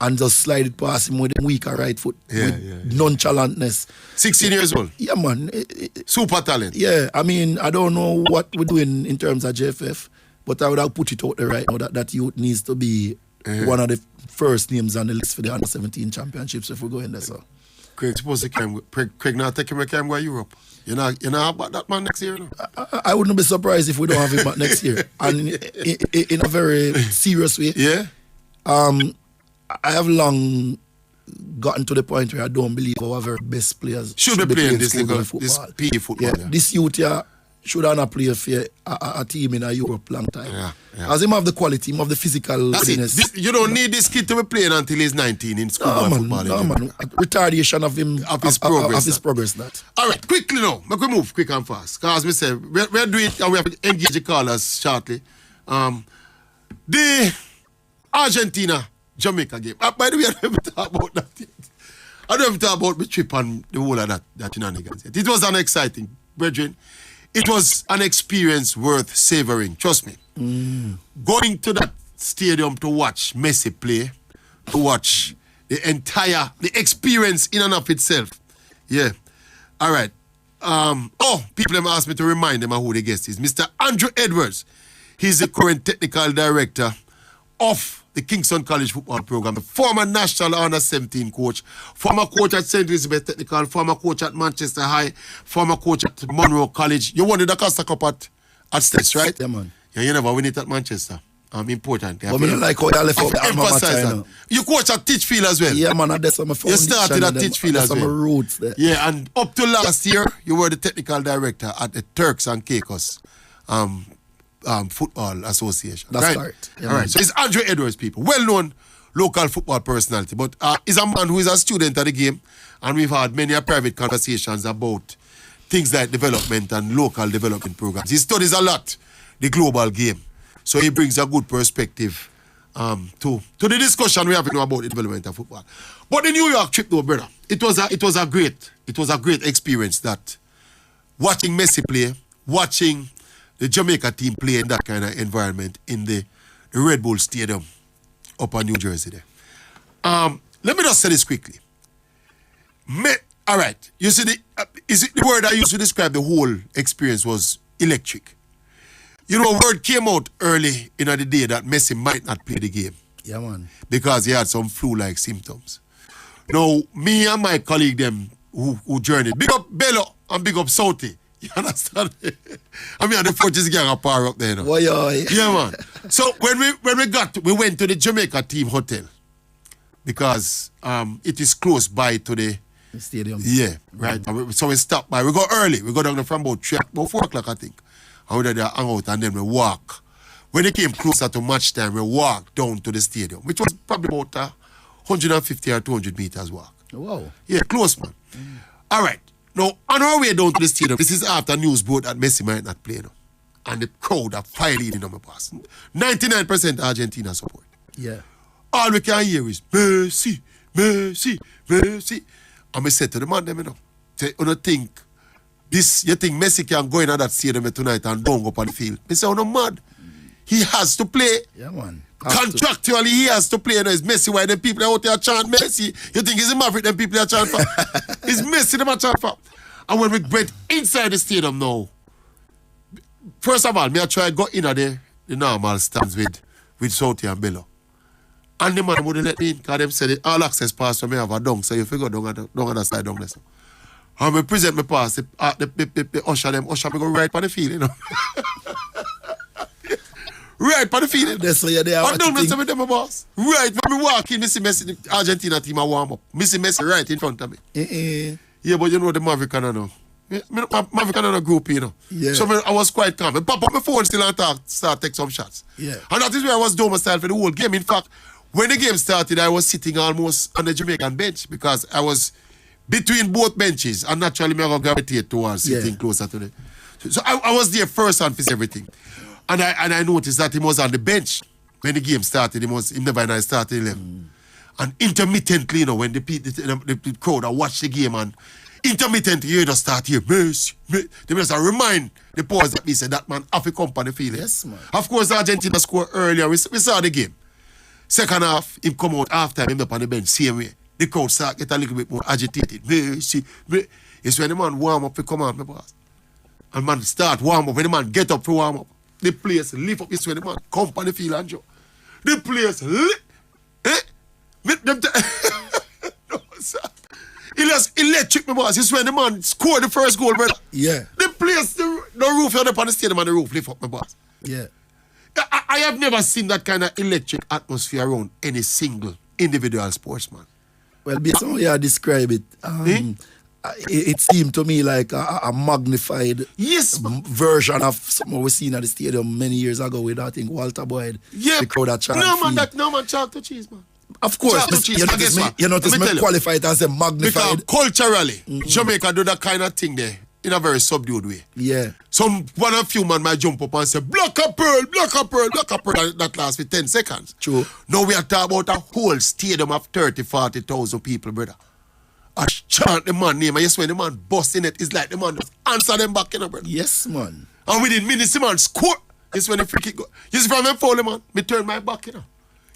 And just slide it past him with a weaker right foot with nonchalantness. 16 years old? Yeah, man. Super talent. Yeah, I mean, I don't know what we're doing in terms of JFF, but I would have put it out there right now that youth needs to be one of the first names on the list for the Under-17 championships if we go in there, so. Craig, suppose Craig now take him to Europe. You know about that man next year? No? I wouldn't be surprised if we don't have him back next year. And in a very serious way. Yeah? I have long gotten to the point where I don't believe our very best players should be playing this football. PE football. Yeah, this youth here should not play for a team in a Europe long time. Yeah. As him have the quality, him have the physical readiness. You don't need this kid to be playing until he's 19 in school football. No, man. Retardation of him, of his progress. Of his progress, that. All right, quickly now. Make we move quick and fast. Because we say, we're doing it and we have to engage the callers shortly. The Argentina-Jamaica game. By the way, I don't even talk about that yet. I don't even talk about the trip and the whole of that shenanigans yet. It was an exciting, brethren. It was an experience worth savoring. Trust me. Going to that stadium to watch Messi play, to watch the experience in and of itself. Yeah. All right. People have asked me to remind them of who the guest is. Mr. Andrew Edwards. He's the current technical director of the Kingston College football program, the former national under 17 coach, former coach at St. Elizabeth Technical, former coach at Manchester High, former coach at Monroe College. You won the Costa Cup at States, right? Yeah, man. Yeah, you never win it at Manchester. Important. But I like how you left out the alma mater. You coach at Titchfield as well. Yeah, man, that's my foundation. You started at Titchfield as well. That's my roots there. Yeah, and up to last year, you were the technical director at the Turks and Caicos Football Association. That's right. Yeah, all right. So it's Andrew Edwards, people. Well-known local football personality, but he's a man who is a student of the game, and we've had many private conversations about things like development and local development programs. He studies a lot the global game, so he brings a good perspective to the discussion we have about the development of football. But the New York trip, though, brother, it was a great experience. That watching Messi play, watching the Jamaica team play in that kind of environment in the Red Bull Stadium up in New Jersey there. Let me just say this quickly. All right, you see, the word I used to describe the whole experience was electric. You know, word came out early in the day that Messi might not play the game. Yeah, man. Because he had some flu-like symptoms. Now, me and my colleague them who journeyed, big up Bello and big up Southie. You understand? I mean, the 40s gang are power up there, you know. Boy, yeah, man. So when we went to the Jamaica team hotel because it is close by to the stadium. Yeah, right. So we stopped by. We go early. We go down there from about 4 o'clock, I think. And we there hang out and then we walk. When it came closer to match time, we walked down to the stadium, which was probably about 150 or 200 meters walk. Wow. Yeah, close, man. All right. Now, on our way down to the stadium, this is after news broke that Messi might not play now. And the crowd are filing in on my pass. 99% Argentina support. Yeah. All we can hear is Messi, Messi, Messi. And I said to the man, you know, say, you think Messi can go in that stadium tonight and don't go up on the field? I say, oh no, mad. He has to play. Yeah, man. Contractually, he has to play. You know, it's Messi. Why the people out there chant Messi? You think he's a Maverick? Them people are chant for. It's Messi them are chant for. And when we went inside the stadium now, first of all, me I try to go in at the normal stands with Southie and Bello. And the man wouldn't let me in because them said it, all access pass for me have a dunk, so you figure down on the side down there. So. And we present my pass, the usher me go right on the field, you know. Right on the field. That's why you're there. And down there with them, boss. Right when we walk in, Messi, the Argentina team a warm up. Messi right in front of me. Yeah, but you know the Maverick and I know. Maverick and I know group, you know. Yeah. So I was quite calm. I pop up my phone still and start take some shots. Yeah. And that is where I was doing myself for the whole game. In fact, when the game started, I was sitting almost on the Jamaican bench because I was between both benches and naturally I was gravitate towards sitting closer to them. So I was there first and for everything. And I noticed that he was on the bench when the game started. He never started 11. And intermittently, you know, when the crowd watch the game and intermittently you just start here, Messi. They just remind the pause that we said that man have to come on the field. Yes, man. Of course, Argentina scored earlier. We saw the game. Second half, he come out after him up on the bench, same way. The crowd start get a little bit more agitated. Messi. It's when the man warm up, he come on, my boss. And man start warm up. When the man get up to warm up, the players lift up. It's when the man come on the field and Joe. The players lift. No, sir. It was electric, my boss. It's when the man scored the first goal, brother. Yeah. The players, the roof on the stadium and the roof lift up, my boss. Yeah. I have never seen that kind of electric atmosphere around any single individual sportsman. Well, based on how you describe it, it seemed to me like a magnified version of something we seen at the stadium many years ago with, I think, Walter Boyd. Yeah. The crowd at Chant No man, chalk to cheese, man. Of course, you notice me qualify it as a magnified. Because culturally, Jamaica do that kind of thing there in a very subdued way. Yeah. One of few man might jump up and say, block a pearl, block a pearl, block a pearl. And that lasts for 10 seconds. True. Now we are talking about a whole stadium of 30, 40,000 people, brother. I chant the man name, and yes, when the man busting it, it's like the man just answer them back, you know, brother. Yes, man. And within minutes, the man score. Yes, when the free kick go. You see from them foul, man, me turn my back, you know.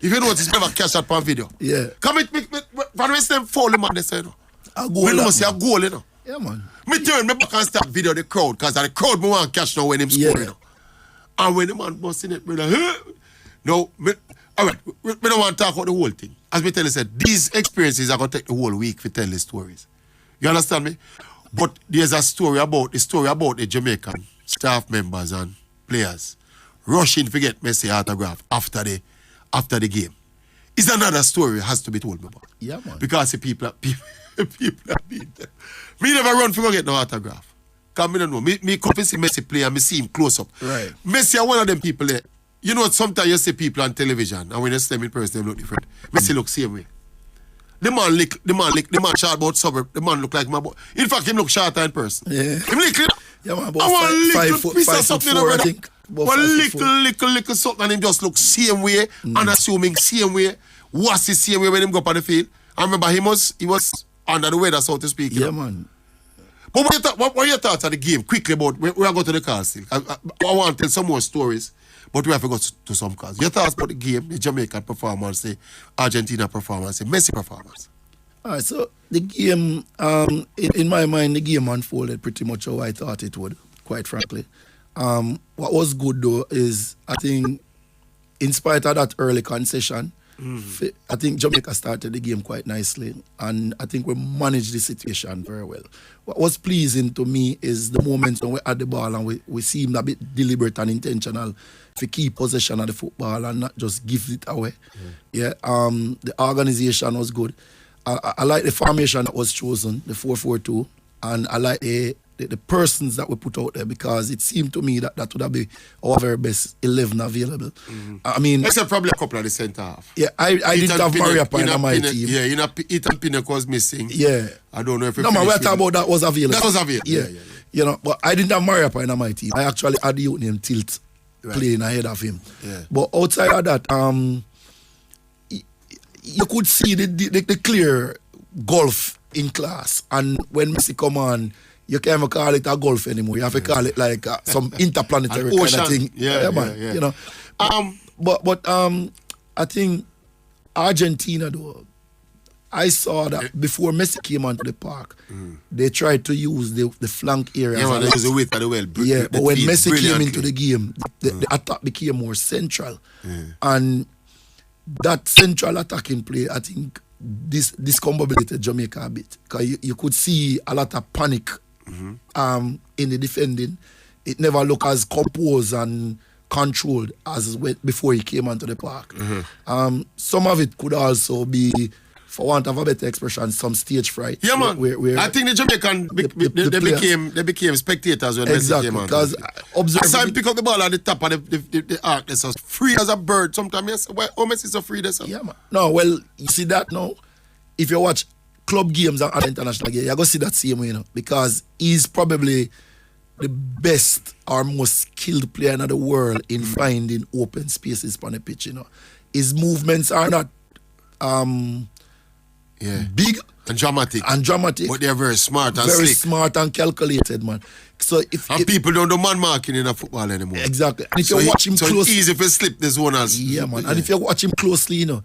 If you notice, never catch that on video. Yeah. Come from the rest of them foul, man, they say, you know. A goal. We know see a goal, you know. Yeah, man. Me turn my back and start video the crowd, because the crowd me want to catch now when him score, you know. And when the man busting it, brother, no, all right, we don't want to talk about the whole thing. As we tell you, said, these experiences are going to take the whole week to tell the stories. You understand me? But there's a story about the Jamaican staff members and players rushing to get Messi autograph after the game. It's another story has to be told me about. Yeah, man. Because the people are being there. Me never run for get no autograph. Because me don't know. Me come to see Messi play and me see him close up. Right. Messi are one of them people there. You know, sometimes you see people on television and when you see them in person, they look different. Messi look same way. The man short about suburb. The man look like my boy. In fact, him look shorter in person. Yeah. Him little. Yeah, man, about 5 foot 4, I think. One little something and him just look same way, unassuming same way, was the same way when him go up on the field. I remember he was under the weather, so to speak. Yeah, man. But what are your thoughts of the game? Quickly about, we are going to the cars still. I want to tell some more stories, but we have to go to some cars. Your thoughts about the game, the Jamaican performance, the Argentina performance, the Messi performance? All right, so the game, in my mind, the game unfolded pretty much how I thought it would, quite frankly. What was good, though, is I think, in spite of that early concession, I think Jamaica started the game quite nicely, and I think we managed the situation very well. What was pleasing to me is the moments when we had the ball and we seemed a bit deliberate and intentional to keep possession of the football and not just give it away. The organization was good. I like the formation that was chosen, the 4-4-2, and I like the persons that we put out there because it seemed to me that would have been our very best 11 available. I mean, except probably a couple of the centre half. Yeah, I didn't have Mariappa in my team. Yeah, Ethan Pinnock was missing. Yeah. I don't know if no, man, we're talking about that was available. That was available. Yeah. You know, but I didn't have Mariappa in my team. I actually had the youth name Tilt playing ahead of him. Yeah. But outside of that, you could see the clear golf in class. And when Messi come on, you can't even call it a golf anymore. You have to call it like some interplanetary kind of thing. Yeah, man. Yeah. You know. But I think Argentina, though, I saw that before Messi came onto the park, they tried to use the flank area. Yeah, man, they use the width of the well. But when Messi came into the game, the attack became more central. And that central attacking play, I think, discombobulated Jamaica a bit. Because you could see a lot of panic in the defending. It never looked as composed and controlled as before he came onto the park. Some of it could also be, for want of a better expression, some stage fright. Yeah, man. Where I think the Jamaican they became spectators when Messi came on. Because I saw him pick up the ball at the top of the arc. This was free as a bird. Sometimes yes, why Messi so free this? Yeah, man. No, well, you see that now. If you watch club games and international games, you're going to see that same way, you know, because he's probably the best or most skilled player in the world in finding open spaces on the pitch, you know. His movements are not big and dramatic, but they're very smart and very slick. Smart and calculated, man. So people don't do man marking in a football anymore. Exactly. And if you watch him closely, it's easy if you slip the zoners. Yeah, man. And if you watch him closely, you know,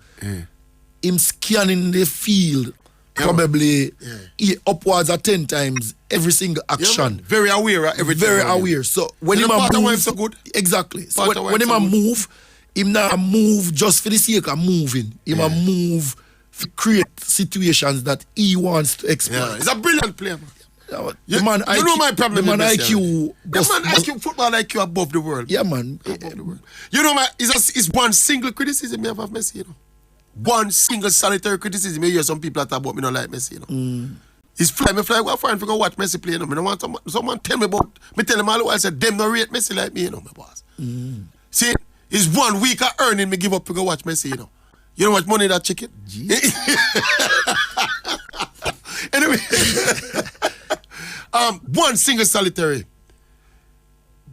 him scanning the field probably upwards of 10 times every single action. Yeah, very aware of everything. Very aware. So when him move, so good. Exactly. So when him move, him not move just for the sake of moving. Him move to create situations that he wants to exploit. Yeah, he's a brilliant player, man. The man you know my problem. The man IQ. The man IQ, football IQ above the world. Yeah, man. Above the world. You know, it's one single criticism you have of Messi, you know. One single solitary criticism. You hear some people that talk about me not like Messi, you know. He's fly, go find for go watch Messi play. You know? I don't want someone tell me about. Me tell him all the while, I said, them no rate Messi like me, you know, my boss. See, it's 1 week of earning me give up to go watch Messi, you know. You know how much money that chicken? Anyway, one single solitary.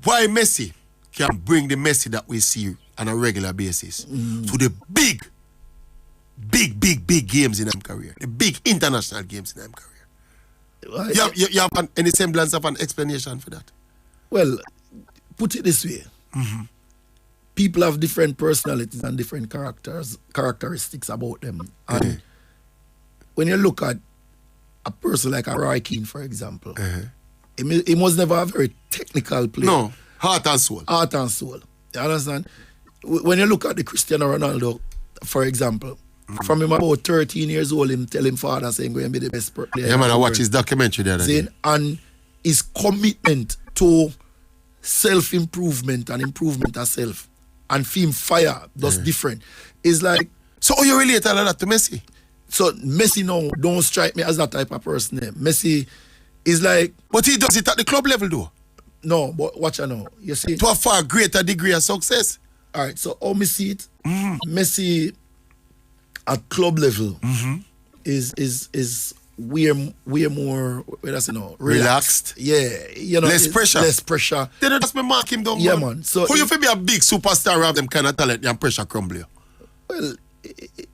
Why Messi can bring the Messi that we see on a regular basis to the big games in their career, the big international games in their career. You have any semblance of an explanation for that? Well, put it this way. People have different personalities and different characteristics about them. And when you look at a person like a Roy Keane, for example, he must never have a very technical player. No, heart and soul. Heart and soul. You understand? When you look at the Cristiano Ronaldo, for example, from him about 13 years old, him tell him father saying going to be the best player. Yeah, man, I watch his documentary the other day. And his commitment to self-improvement and improvement of self and film fire, that's different. It's like... So you relate a lot to Messi? So Messi now don't strike me as that type of person. Messi is like... But he does it at the club level though? No, but watch out now. You see... To a far greater degree of success. Alright, so how me see it, Messi at club level is way more, relaxed. Yeah, you know, less pressure. Less pressure. They don't just mark him down. Yeah, man. So who you feel be a big superstar have them kind of talent and pressure crumble you? Well,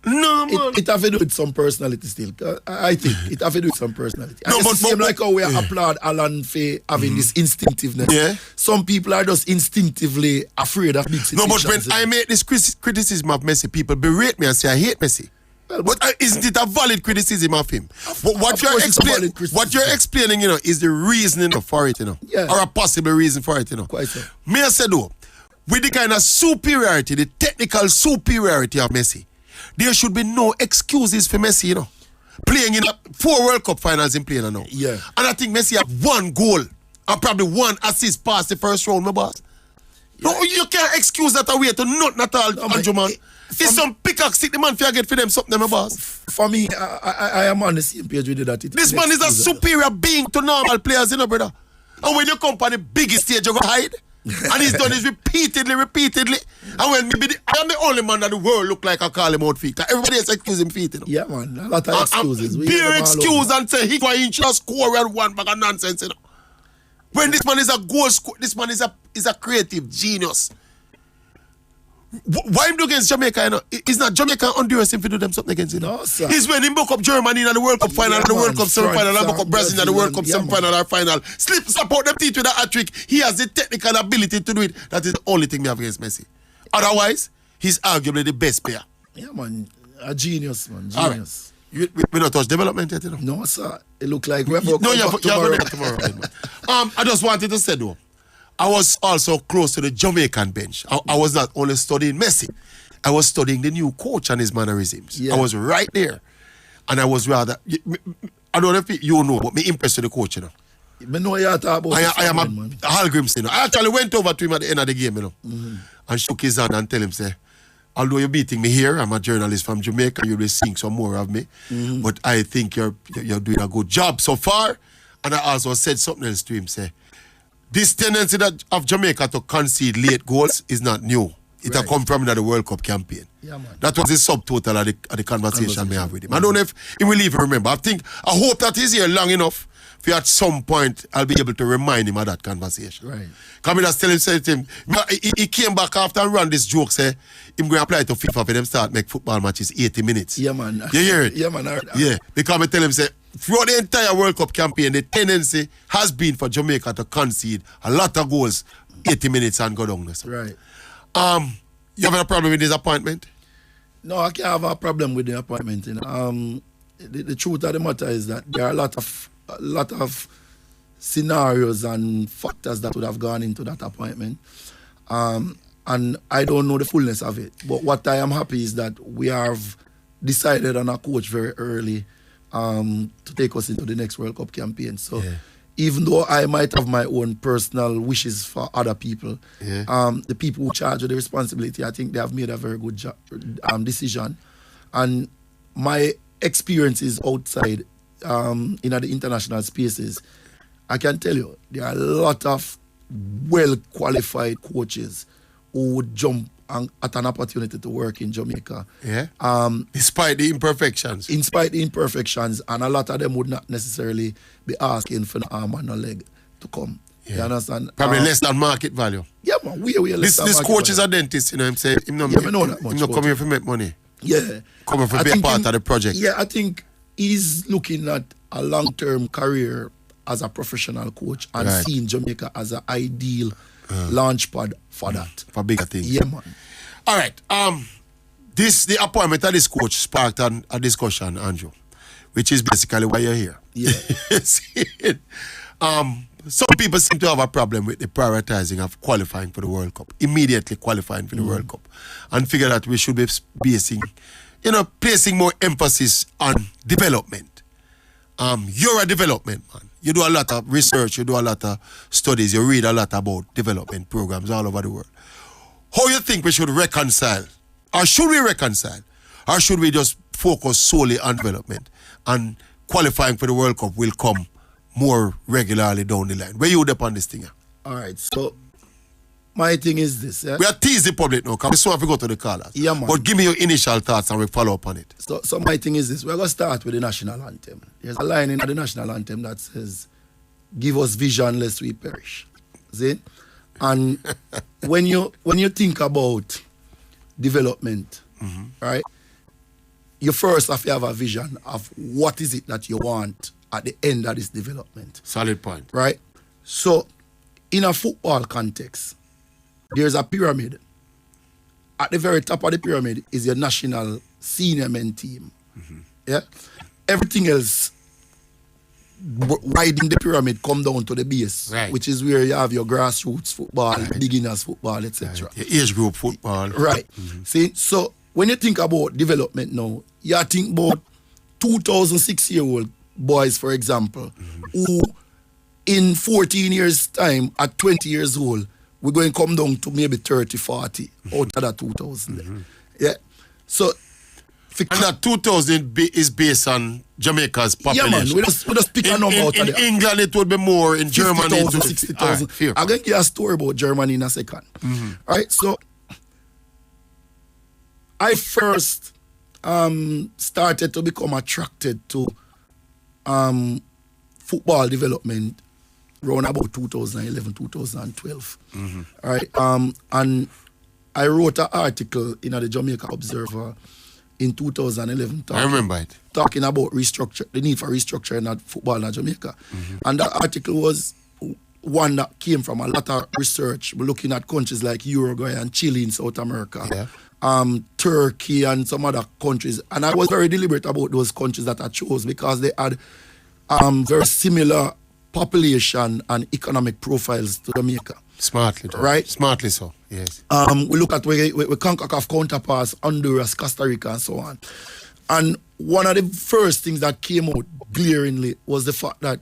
no, man. It have to do with some personality still. I think it have to do with some personality. No, and but it's the same like how we applaud Alan Faye having this instinctiveness. Yeah. Some people are just instinctively afraid of big situations. No, but when I make this criticism of Messi, people berate me and say I hate Messi. Well, but isn't it a valid criticism of him? What you're explaining, you know, is the reasoning for it, you know, or a possible reason for it, you know. Quite so. Me I say though, with the kind of superiority, the technical superiority of Messi, there should be no excuses for Messi, you know. Playing in 4 World Cup finals in playing now. Yeah. And I think Messi have 1 goal and probably 1 assist past the first round, my boss. Yeah. No, you can't excuse that away to nothing at all, Andrew, man. If some pickaxe stick the man for get for them something, my boss. For me, I am on the same page with you that it. This man is a superior being to normal players, you know, brother. And when you come on the biggest stage, you go hide. And he's done this repeatedly. And when I am the only man that the world look like I call him out feet. Everybody else excuse him feet, you know. Yeah, man. A lot of excuses. Bare excuse and say he going to score and 1 bag of nonsense, you know. When this man is a goal scorer, this man is a creative genius. Why him do against Jamaica, you know? It's not Jamaica and Honduras if he do them something against, you know. No, sir. He's when he book up Germany in the World Cup final, and the World Cup semi-final, and book up Brazil in the World Cup semi-final or final. Support them teeth with a hat-trick. He has the technical ability to do it. That is the only thing we have against Messi. Otherwise, he's arguably the best player. Yeah, man. A genius, man. Genius. Right. We not touch development yet, you know? No, sir. It look like we're tomorrow. I just wanted to say, though, I was also close to the Jamaican bench. I was not only studying Messi, I was studying the new coach and his mannerisms. Yeah. I was right there. And I was rather, I don't know if you know, but me impressed with the coach, you know. I know you talk about I am a Hallgrims, you know. I actually went over to him at the end of the game, you know, and shook his hand and tell him, say, although you're beating me here, I'm a journalist from Jamaica, you'll be seeing some more of me. But I think you're doing a good job so far. And I also said something else to him, say, this tendency of Jamaica to concede late goals is not new. It has come from the World Cup campaign. Yeah, man. That was the subtotal of the conversation we have with him. I don't know if he will even remember. I hope that he's here long enough for at some point I'll be able to remind him of that conversation. Right. Come in and tell him, he came back after and ran this joke, say, him going to apply to FIFA for them start make football matches 80 minutes. Yeah, man. You hear it? Yeah, man. Yeah, because I tell him, say, throughout the entire World Cup campaign, the tendency has been for Jamaica to concede a lot of goals 80 minutes and go down. So. Right. You have a problem with this appointment? No, I can't have a problem with the appointment. You know? The truth of the matter is that there are a lot of scenarios and factors that would have gone into that appointment. And I don't know the fullness of it. But what I am happy is that we have decided on a coach very early to take us into the next World Cup campaign. So even though I might have my own personal wishes for other people, the people who charge with the responsibility, I think they have made a very good decision. And my experiences outside in the international spaces, I can tell you there are a lot of well-qualified coaches who would jump at an opportunity to work in Jamaica. Yeah. Despite the imperfections. And a lot of them would not necessarily be asking for an arm and a leg to come. Yeah. You understand? Probably less than market value. Yeah, man. We less than This market coach value. is a dentist, you know what I'm saying? Him no, I know that much. Him not come here to make money. Yeah. Come here to be a part of the project. Yeah, I think he's looking at a long-term career as a professional coach and seeing Jamaica as an ideal launch pad for that. For bigger things. Yeah, man. All right. The appointment of this coach sparked a discussion, Andrew, which is basically why you're here. Yeah. Some people seem to have a problem with the prioritizing of qualifying for the World Cup, immediately qualifying for the World Cup, and figure that we should be placing more emphasis on development. You're a development man. You do a lot of research, you do a lot of studies, you read a lot about development programs all over the world. How you think we should reconcile? Or should we reconcile? Or should we just focus solely on development and qualifying for the World Cup will come more regularly down the line? Where you up on this thing? All right, so my thing is this. Yeah? We are teasing the public now, because we still have to go to the callers. Yeah, man. But give me your initial thoughts and we follow up on it. So my thing is this. We're going to start with the national anthem. There's a line in the national anthem that says, "Give us vision lest we perish." See? And when you think about development, right, you first have to have a vision of what is it that you want at the end of this development. Solid point. Right? So, in a football context, there's a pyramid. At the very top of the pyramid is your national senior men team. Yeah? Everything else riding the pyramid come down to the base, right, which is where you have your grassroots football, beginners football, etc. Right. Your age group football. Right. See, so when you think about development now, you think about 2006-year-old boys, for example, who in 14 years' time, at 20 years old, we're going to come down to maybe 30, 40 out of that 2000. Yeah. So, and that 2000 is based on Jamaica's population. Yeah, man. We just pick a number out of In England, it would be more. In Germany, 50,000, 60,000. Right, I'm going to give you a story about Germany in a second. All right, so I first started to become attracted to football development around about 2011, 2012. All right, and I wrote an article in the Jamaica Observer in 2011. I remember it. Talking about the need for restructuring at football in Jamaica. And that article was one that came from a lot of research. We're looking at countries like Uruguay and Chile in South America, Turkey and some other countries. And I was very deliberate about those countries that I chose because they had very similar population and economic profiles to Jamaica. Smartly, right? Smartly so, yes. We look at we CONCACAF counterparts, Honduras, Costa Rica, and so on. And one of the first things that came out glaringly was the fact that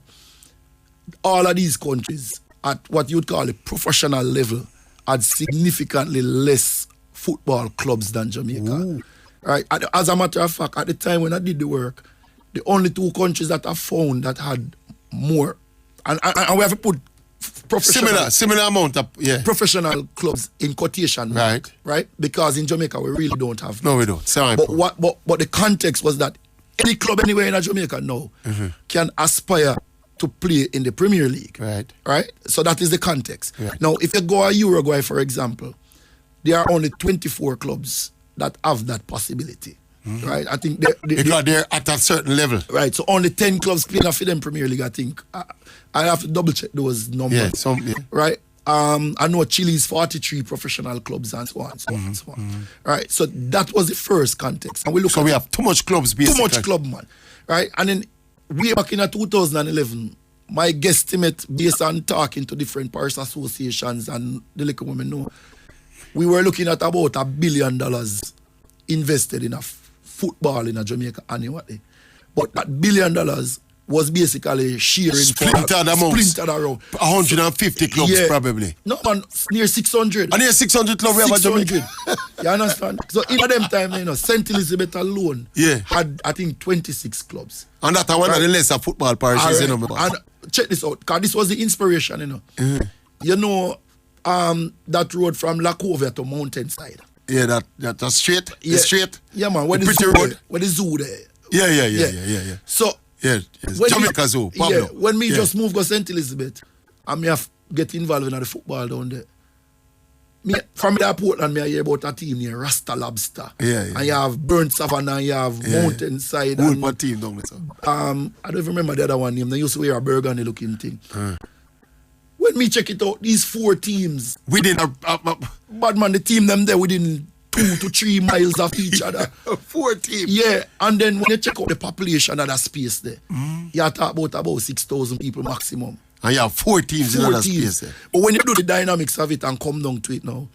all of these countries, at what you'd call a professional level, had significantly less football clubs than Jamaica. Ooh. Right? As a matter of fact, at the time when I did the work, the only two countries that I found that had more, and we have to put similar amount of professional clubs in quotation mark, right? Because in Jamaica we really don't have. No, we don't. But the context was that any club anywhere in Jamaica now can aspire to play in the Premier League, right? So that is the context. Right. Now, if you go to Uruguay, for example, there are only 24 clubs that have that possibility. Right, I think they're at a certain level. Right, so only 10 clubs playing for them Premier League. I think I have to double check those numbers. Right, I know Chile's 43 professional clubs and so on. Right, so that was the first context, and we have too much clubs. Basically. Too much club, man. Right, and then way back in 2011, my guesstimate based on talking to different parish associations and the little women know, we were looking at about $1 billion invested in football in Jamaica annually. But that $1 billion was basically sharing splintered amounts. 150 clubs probably. No man, near 600. And near 600 clubs we have at Jamaica. You understand? So in them time, you know, St. Elizabeth alone had, I think, 26 clubs. And that one of the lesser football parishes, you know. And check this out, because this was the inspiration, you know. You know, that road from Lacovia to Mountainside. Yeah, that's straight. Yeah. Straight. Yeah, man. Where the zoo there. Yeah. So Jamaica Zoo, Pablo. Yeah, when me just moved to St. Elizabeth, and me have get involved in the football down there. Me from that Portland, me I hear about a team near Rasta Lobster. Yeah. And you have Burnt Savannah, and you have Mountainside. Good and, team down there. I don't even remember the other one name. They used to wear a burgundy looking thing. When me check it out, these 4 teams within bad man, the team them there within 2 to 3 miles of each other. 4 teams. Yeah, and then when you check out the population of that space there, you talk about 6,000 people maximum. And you have 4 teams in that space there. But when you do the dynamics of it and come down to it now,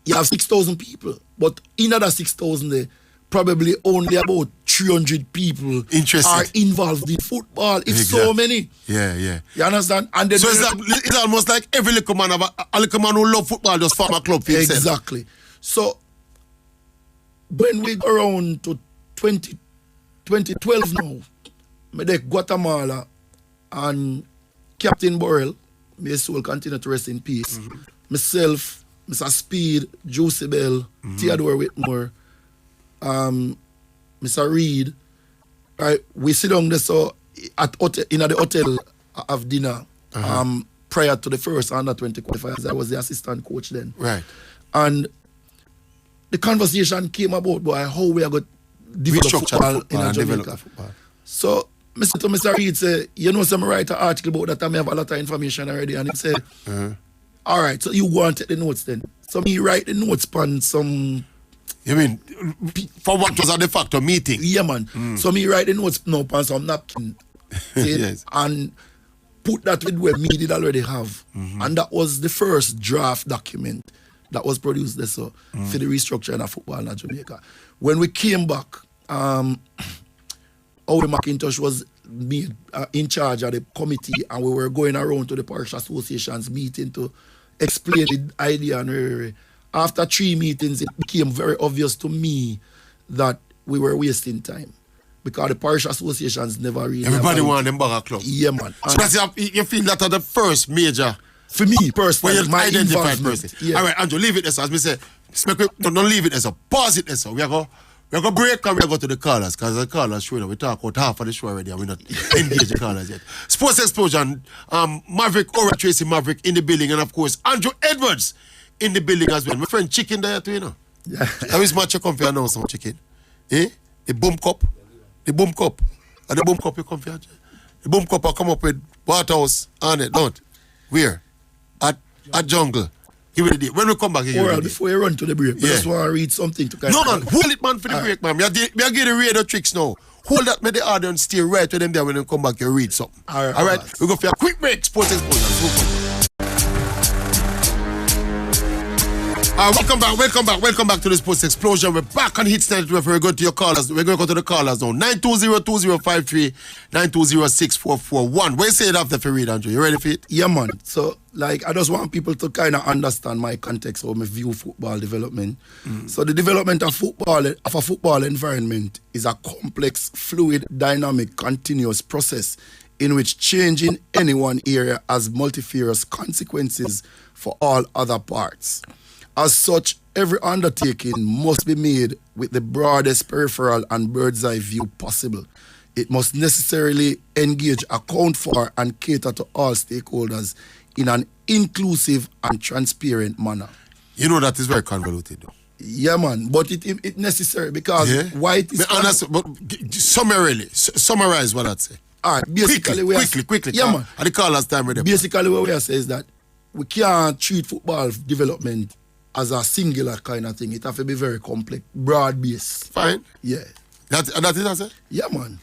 you have 6,000 people. But in that 6,000 there, probably only about 300 people are involved in football. It's so many. Yeah. You understand? And then so it's almost like every little man who love football just form a club for himself. Exactly. So when we go around to 2012 now, me take Guatemala and Captain Burrell, may his soul continue to rest in peace. Myself, Mr. Speed, Juicy Bell, Theodore Whitmore, Mr. Reed, right? We sit down there so in the hotel have dinner prior to the first under 20 qualifiers. I was the assistant coach then. Right. And the conversation came about how we are going to develop football in Jamaica. So Mr. Reed said, you know, some write an article about that, I have a lot of information already. And he said, all right, so you go and take the notes then. So me write the notes on some... You mean, for what was a de facto meeting? Yeah, man. So me write the notes now on some napkin. Yes. And put that with where me did already have. And that was the first draft document that was produced there, so for the restructuring of football in Jamaica. When we came back, Owen McIntosh was made in charge of the committee, and we were going around to the parish associations meeting to explain the idea. And after 3 meetings, it became very obvious to me that we were wasting time, because the parish associations never really... Everybody want them bag a club. Yeah, man. So that's you feel that are the first major... For me, personally, my identified person. Yeah. All right, Andrew, leave it there. So as me say, don't leave it there. So pause it there. So we are going to break and we are going to the callers, because the callers show, we talk about half of the show already and we're not engaged the callers yet. Sports Explosion, Maverick, Tracey Maverick in the building, and of course, Andrew Edwards in the building as well. My friend Chicken there too, you know. Yeah. How is my chicken for now, some chicken? Eh? The boom cup. And the boom cup you come for. The boom cup will come up with Waterhouse on it, don't? Where? At Jungle. Give it a date. When we come back, before you run to the break, I just want to read something to kind of... No, man, hold it, man, for the break, man. Me give the radio tricks now. Hold that, make the audience stay right with them there when they come back, you read something. All right? We go for a quick break. Sports Explosion. Welcome back to the Sports Explosion. We're back on Hits Night. We're going to your callers. We're going to go to the callers now. 920-2053, 920-6441. What you say it after for read, Andrew? You ready for it? Yeah, man. So, I just want people to kind of understand my context of my view football development. So, the development of a football environment is a complex, fluid, dynamic, continuous process in which change in any one area has multifarious consequences for all other parts. As such, every undertaking must be made with the broadest peripheral and bird's eye view possible. It must necessarily engage, account for, and cater to all stakeholders in an inclusive and transparent manner. You know that is very convoluted, though. Yeah, man, but it necessary, because why it is... But summarize what I'd say. All right, basically... Quickly. Yeah, man. At the callers time with them. Basically, what we are saying is that we can't treat football development as a singular kind of thing. It have to be very complex, broad-based. Fine. Yeah. That is, I said? Yeah, man.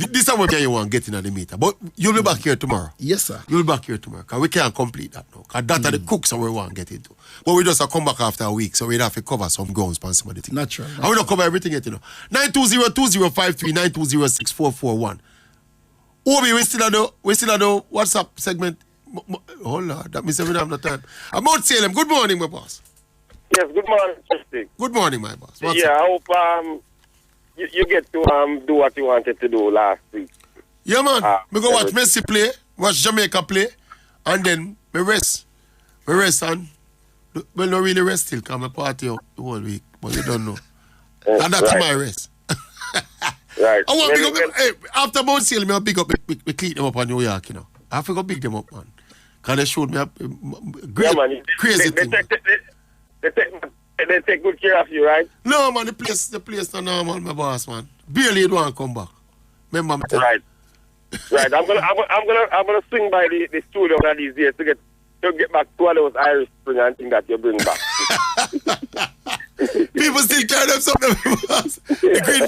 This is what you want getting at the meter. But you'll be back here tomorrow. Yes, sir. You'll be back here tomorrow. Because we can't complete that now. Because that's the cooks that we want to get into. But we just come back after a week, so we'd have to cover some grounds on some of the things. Natural. And we don't cover everything yet, 920-2053, 920-6441. Obi, we still have the WhatsApp segment. Oh Lord, that means we don't have no time. About Salem, good morning, my boss. Yes, good morning, Tracey. Good morning, my boss. What's I up? hope you get to do what you wanted to do last week. Yeah, man. We go watch Messi play, watch Jamaica play, and then we rest. We rest and well, not really rest still, because I party out the whole week, but you don't know. And that's my rest. Right. I want to big up, after Mount Salem, I big up, we clean them up in New York, I have to go big them up, man. Because they showed me a great, crazy thing. They take good care of you, right? No, man, the place not normal, my boss, man. Barely you want to come back. Remember me tell you. Right. I'm gonna swing by the studio one of these days to get back to all those Irish Spring and things that you bring back. People still carry them something, my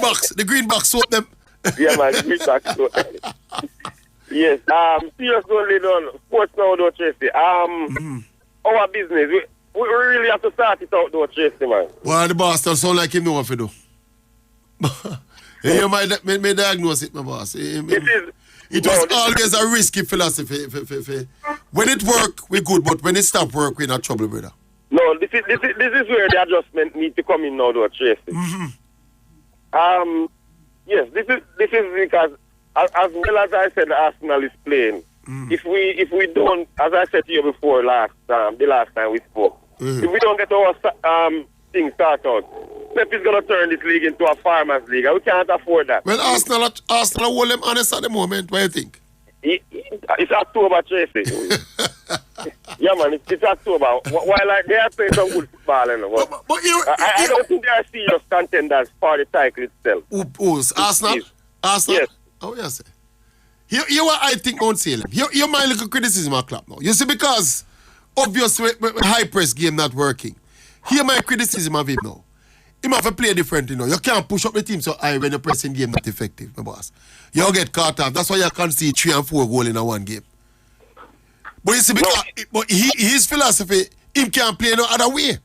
boss. The green box soap them. Yeah, man, the green box soap. Yes. Serious only done. Sports now, though, Tracey. Our business. We really have to start it out, though, Tracey, man. Well, the boss don't sound like him know what to do. You might diagnose it, my boss. It was always a risky philosophy. When it work, we good, but when it stop work, we're not trouble, brother. No, this is where the adjustment need to come in now, though, Tracey. Yes, this is because as well as I said, Arsenal is playing. If we don't, as I said to you before the last time we spoke, if we don't get our things started out, Pep is going to turn this league into a farmers league, and we can't afford that. Well, Arsenal hold them honest at the moment. What do you think? It's October, Tracey. Yeah, man, it's October. While they are playing some good football, I don't think they are serious contenders for the title itself. Who's Arsenal? Yes. Arsenal? Yes. Oh, yes. Here what I think on Salem. Here my little criticism of Klopp now. You see, because obviously high press game not working. Here my criticism of him now. He have to play different, You can't push up the team so high when the pressing game not effective, my boss. You get caught off. That's why you can't see 3 and 4 goals in a one game. But you see, because his philosophy, him can't play no other way.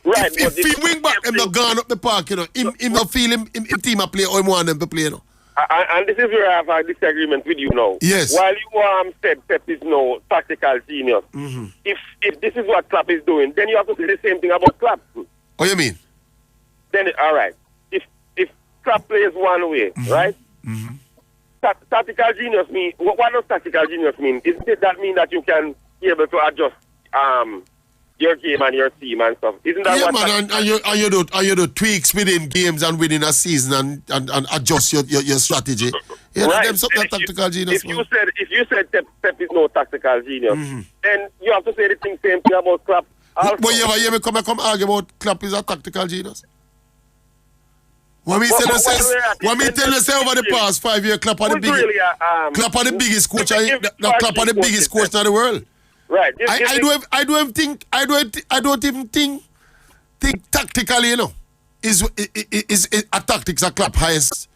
Right. If he wing back, him not gone up the park, Him not feel him team a play or him want them to play, And this is where I have a disagreement with you now. Yes. While you said Pep is no tactical genius, if this is what Klopp is doing, then you have to say the same thing about Klopp. What you mean? Then, all right. If Klopp plays one way, right? Tactical genius mean, what does tactical genius mean? Isn't it that mean that you can be able to adjust your game and your team and stuff? Isn't that what? Man, and you do tweaks within games and within a season and adjust your strategy. Right. Them something tactical genius. If you said Pep is no tactical genius, then you have to say the same thing about Klopp. But you ever hear me come argue about Klopp is a tactical genius? What me tell you say over the past 5 years, Klopp are the biggest. Klopp are the biggest coach. Klopp are the biggest coach in the world. Right. I don't even think tactically, is a tactics a Klopp highest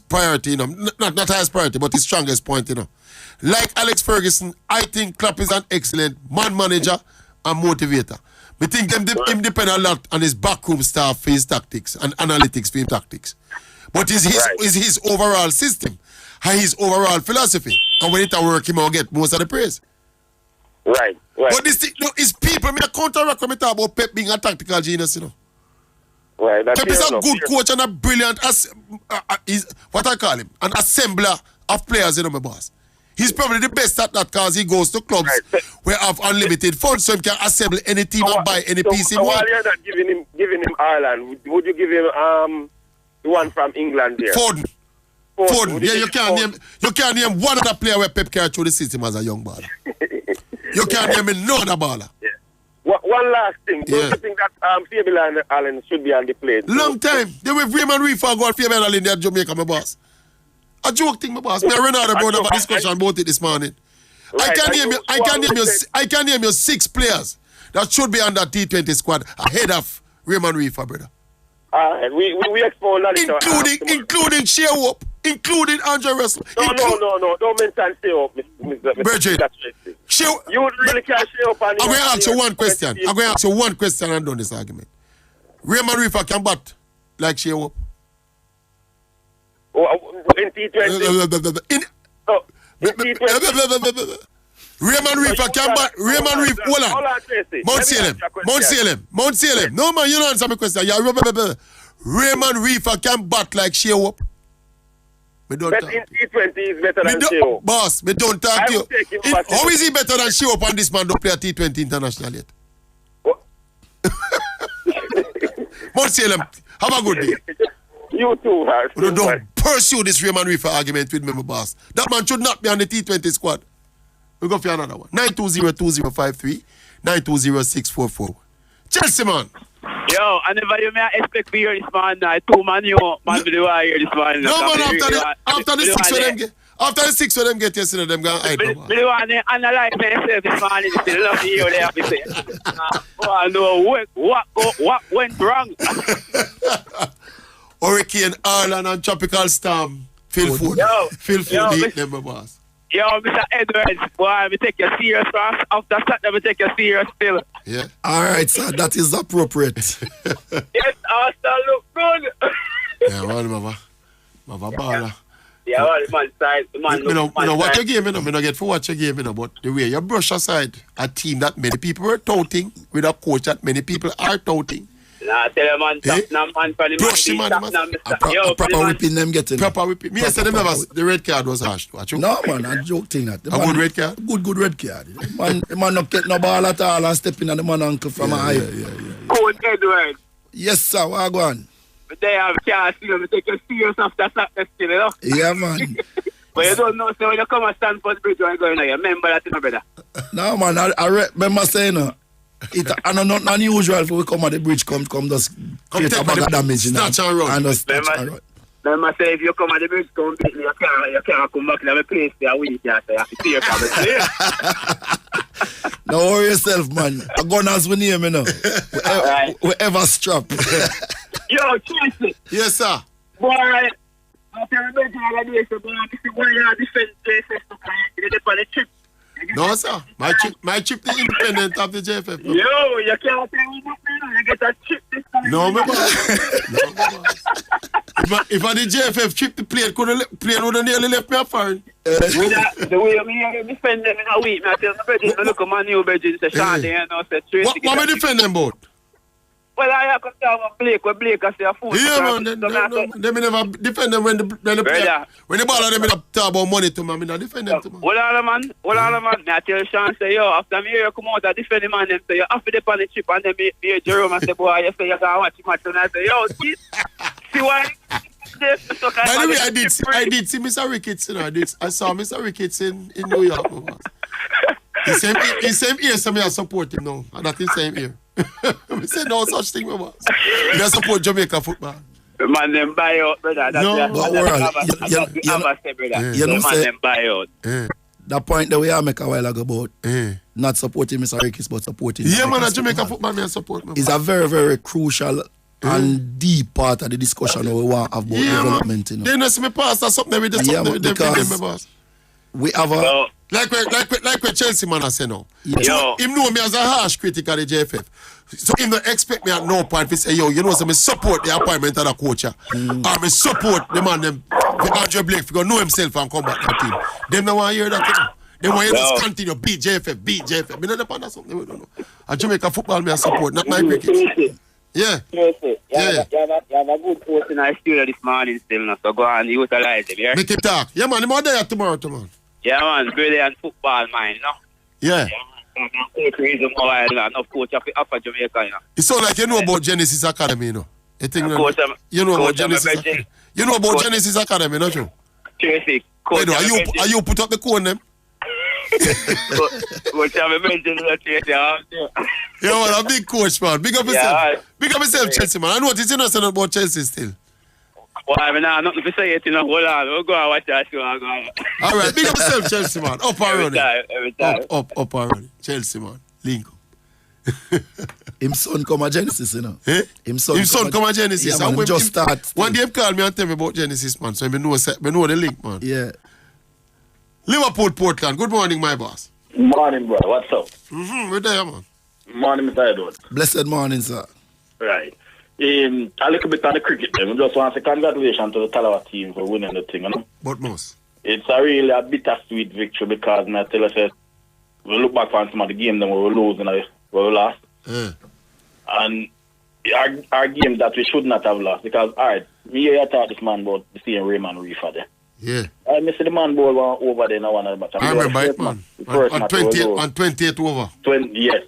priority, not highest priority, but his strongest point, Like Alex Ferguson, I think Klopp is an excellent man manager and motivator. We think him depend a lot on his backroom staff for his tactics and analytics for his tactics. But it's his overall system, his overall philosophy. And when it work, he will get most of the praise. Right. But this thing, it's people, I counteract when I talk about Pep being a tactical genius, Right. Pep is a good coach and a brilliant, what I call him, an assembler of players, my boss. He's probably the best at that because he goes to clubs where have unlimited funds, so he can assemble any team and buy any piece he wants. While you're not giving him Ireland, would you give him the one from England there? Foden. Yeah, you can't name one other player where Pep carried through the system as a young baller. You can't name no other baller. Yeah. One last thing. Don't you think that Fabian Allen should be on the plate? Long time. They were Raymond Reefer go on Fabian Allen there at Jamaica, my boss. A joke thing, my boss. Me and Renata brought up a discussion about it this morning. Right, I can name you 6 players that should be on that T20 squad ahead of Raymond Reefer, brother. We explain that. Including Shearwhoop. including Andre Russell. No. Don't mention Shea up, Mr. Bridget. You really can't Shea up. I'm going to ask you one question. I'm going to ask you one question and done this argument. Raymond Reefer can bat like Shea up. In T20. In T20. Raymond Reefer can bat. Raymond Reefer. Hold on. Tracey. Mount Salem. No, man, you don't answer my question. Raymond Reefer can bat like Shea up. But in T20 is better than Shea up. Boss, me don't talk to you. How is he better than Shea up and this man don't play a T20 international yet? Mount Salem, have a good day. You too, Don't pursue this Raymond Reefer argument with me, my boss. That man should not be on the T20 squad. We go for another one. 920-2053, 920-644. Chelsea, man. Yo, I never you may expect to hear this man now. 2 man, you man, do I hear this man? No, man, after the 6 of them get, after the 6 of them get yesterday, them going to hide. Me want to analyze myself this morning. Still love to hear they have to say. I know what went wrong. Hurricane Ireland and tropical storm. Feel food eat them, my boss. Yo, Mr. Edwards, boy, me take you serious fast. After Saturday, me take you serious still. Yeah. All right, sir, that is appropriate. Yes, Arsenal look good. Yeah, well, mama baller. Yeah, well, the man side, the man look good. Watch your game, me not get for watch your game, but the way you brush aside a team that many people were touting with a coach that many people are touting. Nah, tell a man, man, for the brush man, a proper whipping them getting. Proper whipping. Me yesterday, the red card was harsh. No, man, I joke thing that. A good red card? Good red card. The man not get no ball at all and stepping on the man ankle from a high. Yeah. Coach Edwards. Yes, sir, what go on? But they have chance, you know, to take you serious after Saturday still, you know? Yeah, man. But you don't know, so when you come and stand for the bridge, you're going to remember that, you know, brother? No, man, I remember saying, it's not unusual for we come at the bridge, come just create a bag of damage. Snatch and run. Remember, say if you come at the bridge, come beat me, you can't come back to the place there a week, you have to see your problem. Don't worry yourself, man. A gunners we name, you know. We ever strap. Yo, Tracey. Yes, sir. Boy, after I mentioned all of this, boy, this is why you defend JFF to come on the trip. No, sir. My chip is independent of the JFF. Yo, you can't tell me nothing. You get a chip this time. No, my boss. If I did JFF chip, the plane would have nearly left me a foreign. The way I defend them in a week, I tell my brother, look at my new brother, say, Sean, they know, say, Tracey. What am I defend them about? Well, I have to tell my Blake I say a fool. Yeah, man, they never defend them when the ball of them talk about money to me, I mean, defend them to me. Hold on, man. I tell Sean, say, yo, after me hear you come out and defend the man, them say, you have to dip on the chip, and then me hear Jerome and say, boy, you say you can watch him match, and I say, yo, see why? By the way, I did see Mr. Ricketts, you know, I saw Mr. Ricketts in New York. He same ear, so I support him now, and that is same ear. We said no such thing, my boss. We support Jamaica football. The man them buy out, brother. No, but you know, say, them buy out. The point that we are make a while ago about not supporting Mr. Ricketts, but supporting. Yeah, man, Jamaica football, me support. It's a very, very crucial and deep part of the discussion we want about development. You know. They know see me pass or something with them, my boss. We have a like where Chelsea man I say now. Yo. Him know me as a harsh critic of the JFF. So him don't expect me at no point to say, yo, you know, so me support the appointment of the coach. Or me support the man them Andrew Blake to know himself and come back to the team. Them don't want to hear that. They want to just continue beat JFF. Me not depend on something we don't know. A Jamaica football me I support, not my cricket. Yeah. You have a good post in our studio this morning still, so go on, utilize it, yeah? Make it talk. Yeah, man, I'm out there tomorrow, man. Yeah, man, brilliant football, man, you know? Yeah. Coach reason why enough coach of Jamaica, you know? It sounds like you know about Genesis Academy, you know? You know about Genesis Academy? You know about Genesis Academy, not you? Tracey, coach. Wait, are you put up the cone, them? Coach, I'm mentioning that Tracey, yeah, man, a big coach, man. Big up yourself. Big up yourself, Chelsea, man. I know it's innocent about Chelsea still. Well, I mean, I'm not going to say it, you know. Hold on. We'll go and watch that show. All right, big up yourself, Chelsea, man. Up and running. Every time. Up and running. Chelsea, man. Link up. Him son come a Genesis, you know. Eh? Him son come a Genesis. Yeah, man, And just start. One day him call me and tell me about Genesis, man. So I know the link, man. Yeah. Liverpool, Portland. Good morning, my boss. Morning, brother. What's up? We're there, man. Morning, Mr. Edward. Blessed morning, sir. Right. A little bit on the cricket, then. We just want to say congratulations to the Tallawah team for winning the thing, you know? But most. It's a really a bittersweet victory because I tell us we look back on some of the games that we were losing, we lost. And our games that we should not have lost because, all right, me I thought this man about the same Raymond Reefer there. Yeah. I miss the man ball over there now and I remember it, man. On 28 over. 20, yes.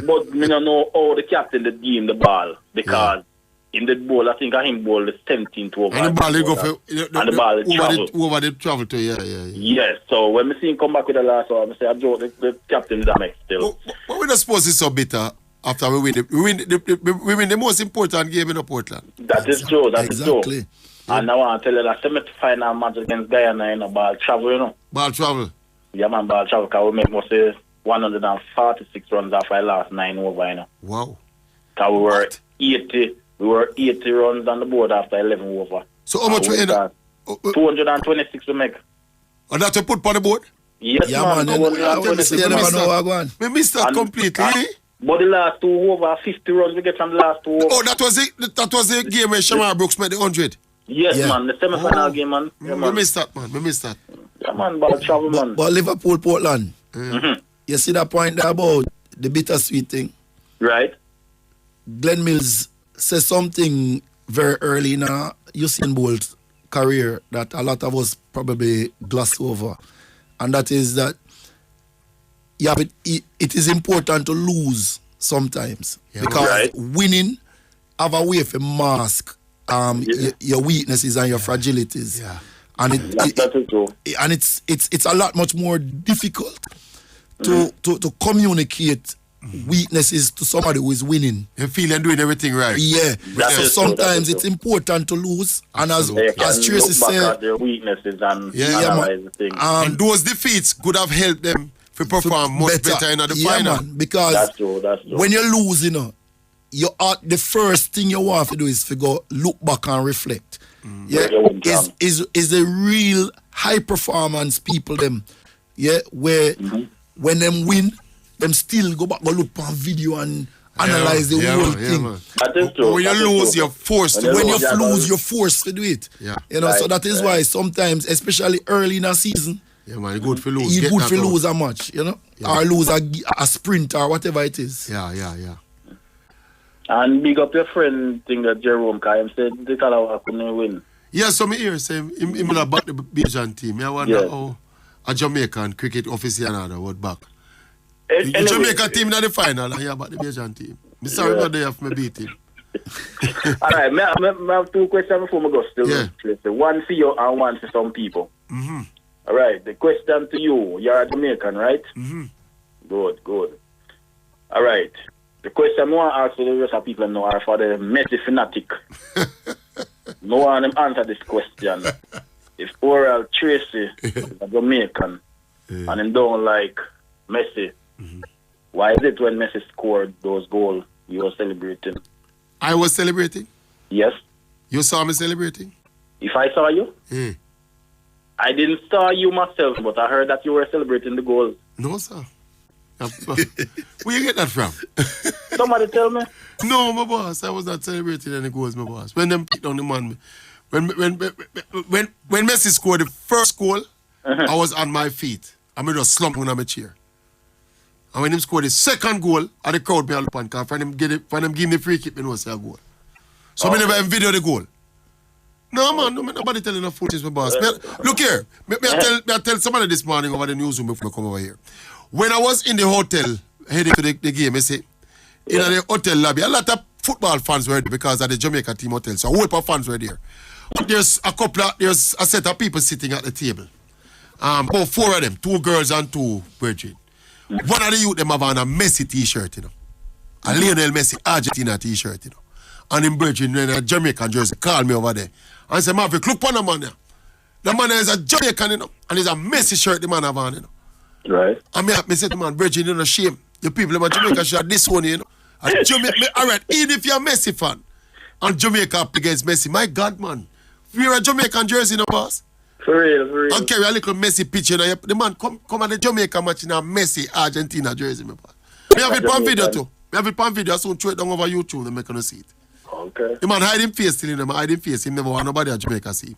But me don't know how the captain did give him the ball because in the ball, I think him ball is 17th over. And the ball go for and the ball over the travel to yeah. Yes. So when me see him come back with the last one, I say, I joke, the captain is a mess still. But we don't suppose it's so bitter after we win. We win the most important game in Portland. That is true. That is true. Exactly. And I want to tell you that semi-final match against Guyana in a ball travel, you know. Ball travel. Yeah, man, ball travel. Because we make must say 146 runs after our last 9 over, you know. Wow. Because we were 80 runs on the board after 11 over. So how much we end up? 226 to make. And that you put on the board? Yes, man. You never know what going. We missed that completely. But the last 2 over, 50 runs we get from the last 2 over. Oh, that was the game where Shamar Brooks made the 100. Yes, man. The semi-final game, man. Yeah, We missed that, man. We missed that. Yeah, man. Ball travel, man. But Liverpool, Portland. You see that point there about the bittersweet thing? Right. Glenn Mills says something very early in Usain Bolt's career that a lot of us probably gloss over. And that is that it is important to lose sometimes. Because winning have a way to mask your weaknesses and your fragilities. Yeah. And that is true. And it's a lot much more difficult to communicate weaknesses to somebody who is winning. You feel and doing everything right. Yeah. So sometimes it's important to lose. And as Tracey said, their weaknesses and analyze the thing. And those defeats could have helped them to perform much better in the final. Man, because that's true. When you lose, the first thing you want to do is to go look back and reflect. Is the real high performance people them, where when them win, them still go back, go look on video and analyze the whole thing. That is true. When you lose, you're forced to. When you lose, you're forced to do it. Yeah. So that is why sometimes, especially early in a season, man, good for lose. It's good for lose a match, or lose a sprint or whatever it is. Yeah. And big up your friend thing that Jerome Kaim said the Tallawah couldn't win. Yeah, so me hear say him will back the Bajan team. I wonder how a Jamaican cricket officer would back. The Jamaica team in the final and about the Bajan team. I'm sorry about they have me beat him. All right, I have 2 questions before I go still. One for you and one for some people. All right, the question to you, you're a Jamaican, right? Good. All right. The question I want to ask for the rest of people now are for the Messi fanatic. No one answer this question. If oral Tracey is a Jamaican and him don't like Messi, why is it when Messi scored those goals you were celebrating? I was celebrating? Yes. You saw me celebrating? If I saw you? I didn't saw you myself, but I heard that you were celebrating the goals. No, sir. Where you get that from? Somebody tell me. No, my boss. I was not celebrating any goals, my boss. When them picked on the man, when Messi scored the first goal, I was on my feet. I just slumped on my chair. And when him scored the second goal, the crowd me all up on because when him give me the free kick, I know it's a goal. So I never video the goal. No, man, nobody telling no foolishness, my boss. Look here, I tell somebody this morning over the newsroom before I come over here. When I was in the hotel heading to the game, I say, in the hotel lobby, a lot of football fans were there because of the Jamaica team hotel. So a whole heap of fans were there. There's a set of people sitting at the table. About 4 of them, 2 girls and 2 virgin. One of the youth them have on a Messi t-shirt, a Lionel Messi Argentina t-shirt, And in virgin in a Jamaican jersey, call me over there. And say, Maverick, look on the man there. The man is a Jamaican, and it's a Messi shirt the man have on, Right. And me say to man, virgin, shame. The people in Jamaica should have this one, And Jamaica, all right, even if you're a Messi fan, and Jamaica up against Messi, my God, man. You're a Jamaican jersey, no boss? For real. And carry a little Messi picture. The man come at the Jamaica match in a Messi Argentina jersey, my boss. We have it on video too. We have it on video, so throw it down over YouTube and make you see it. Okay. The man hide him face till him, hide him face. He never want nobody at Jamaica see him.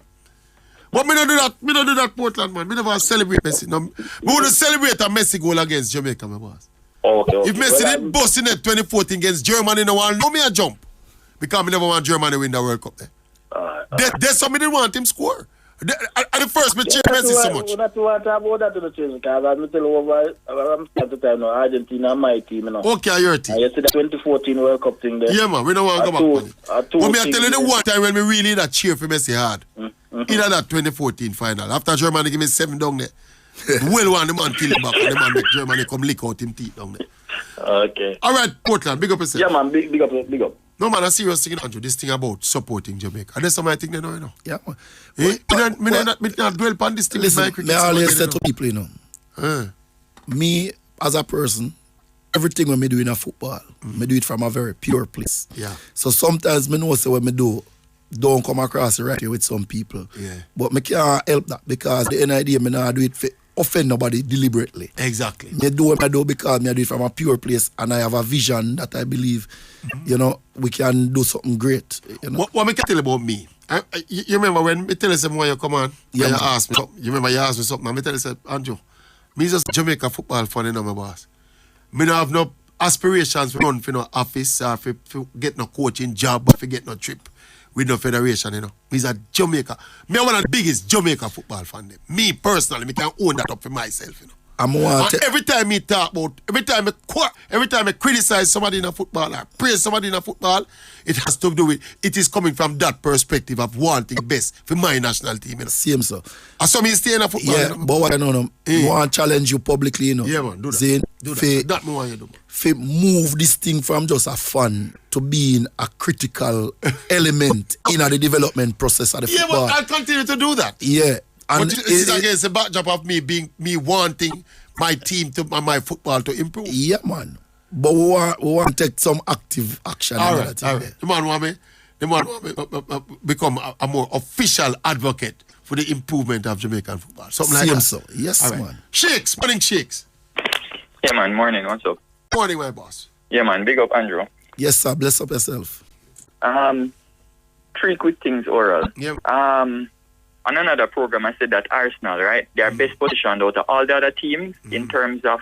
But me don't do that. Me don't do that, Portland, man. Me never celebrate Messi. No, me would celebrate a Messi goal against Jamaica, my boss. Okay. If Messi did bust in it 2014 against Germany, no one know me a jump. Because me never want Germany to win the World Cup there. There's somebody didn't want him score. At the first, me cheer Messi so much. That's what about that to the change, because I'm telling you, I'm at the time now, Argentina, my team, you know. Okay, your team. You see the 2014 World Cup thing there. Yeah, man, we don't want to go back on it. But me I tell you the one time when we really that cheer for Messi hard. Either that 2014 final. After Germany give me 7 down there. Well one, the man kill him back, and the man make Germany come lick out him teeth down there. Okay. All right, Portland, big up yourself. Yeah, man, big up. No, man, I serious thing, Andrew, this thing about supporting Jamaica. And that's something I think they know, you know. Yeah, man. Me not dwell upon this thing. Listen, me always say to people, you know. Me, as a person, everything when me do in a football, me do it from a very pure place. Yeah. So sometimes me know say what me do don't come across the right way with some people. Yeah. But me can't help that because the idea me not do it for offend nobody deliberately. Exactly. Me do what I do because me do it from a pure place and I have a vision that I believe, you know, we can do something great. You know? What me can tell about me? You remember when me tell you something when you come on, yeah, you ask me something. You remember you asked me something and me tell you, say, Andrew, me just Jamaica football fan, you know, my boss. Me don't have no aspirations to run for no office or for get no coaching job or for get no trip with no federation, you know. Me's a Jamaica. Me one of the biggest Jamaica football fan. Me personally, me can own that up for myself, you know. And every time me talk about, every time I criticize somebody in a football or praise somebody in a football, it has to do with, it is coming from that perspective of wanting the best for my national team, you know. Same, so. And so me stay in a football, yeah, you know. but what I know, I want to challenge you publicly, you know. Yeah, man, do that. Saying, do that. That me want you do. For move this thing from just a fun to being a critical element in the development process of the football. Yeah, but I'll continue to do that. Yeah. And but it's against the backdrop of me wanting my team to my football to improve. Yeah, man. But we want to take some active action. All right. The man want me become a more official advocate for the improvement of Jamaican football. Something like that. So. Yes, right, man. Shakes, morning Shakes. Yeah, man. Morning. What's up? Morning, my boss. Yeah, man. Big up, Andrew. Yes, sir. Bless up yourself. 3 quick things, Oral. Yeah. On another program, I said that Arsenal, right, they are best positioned out of all the other teams in terms of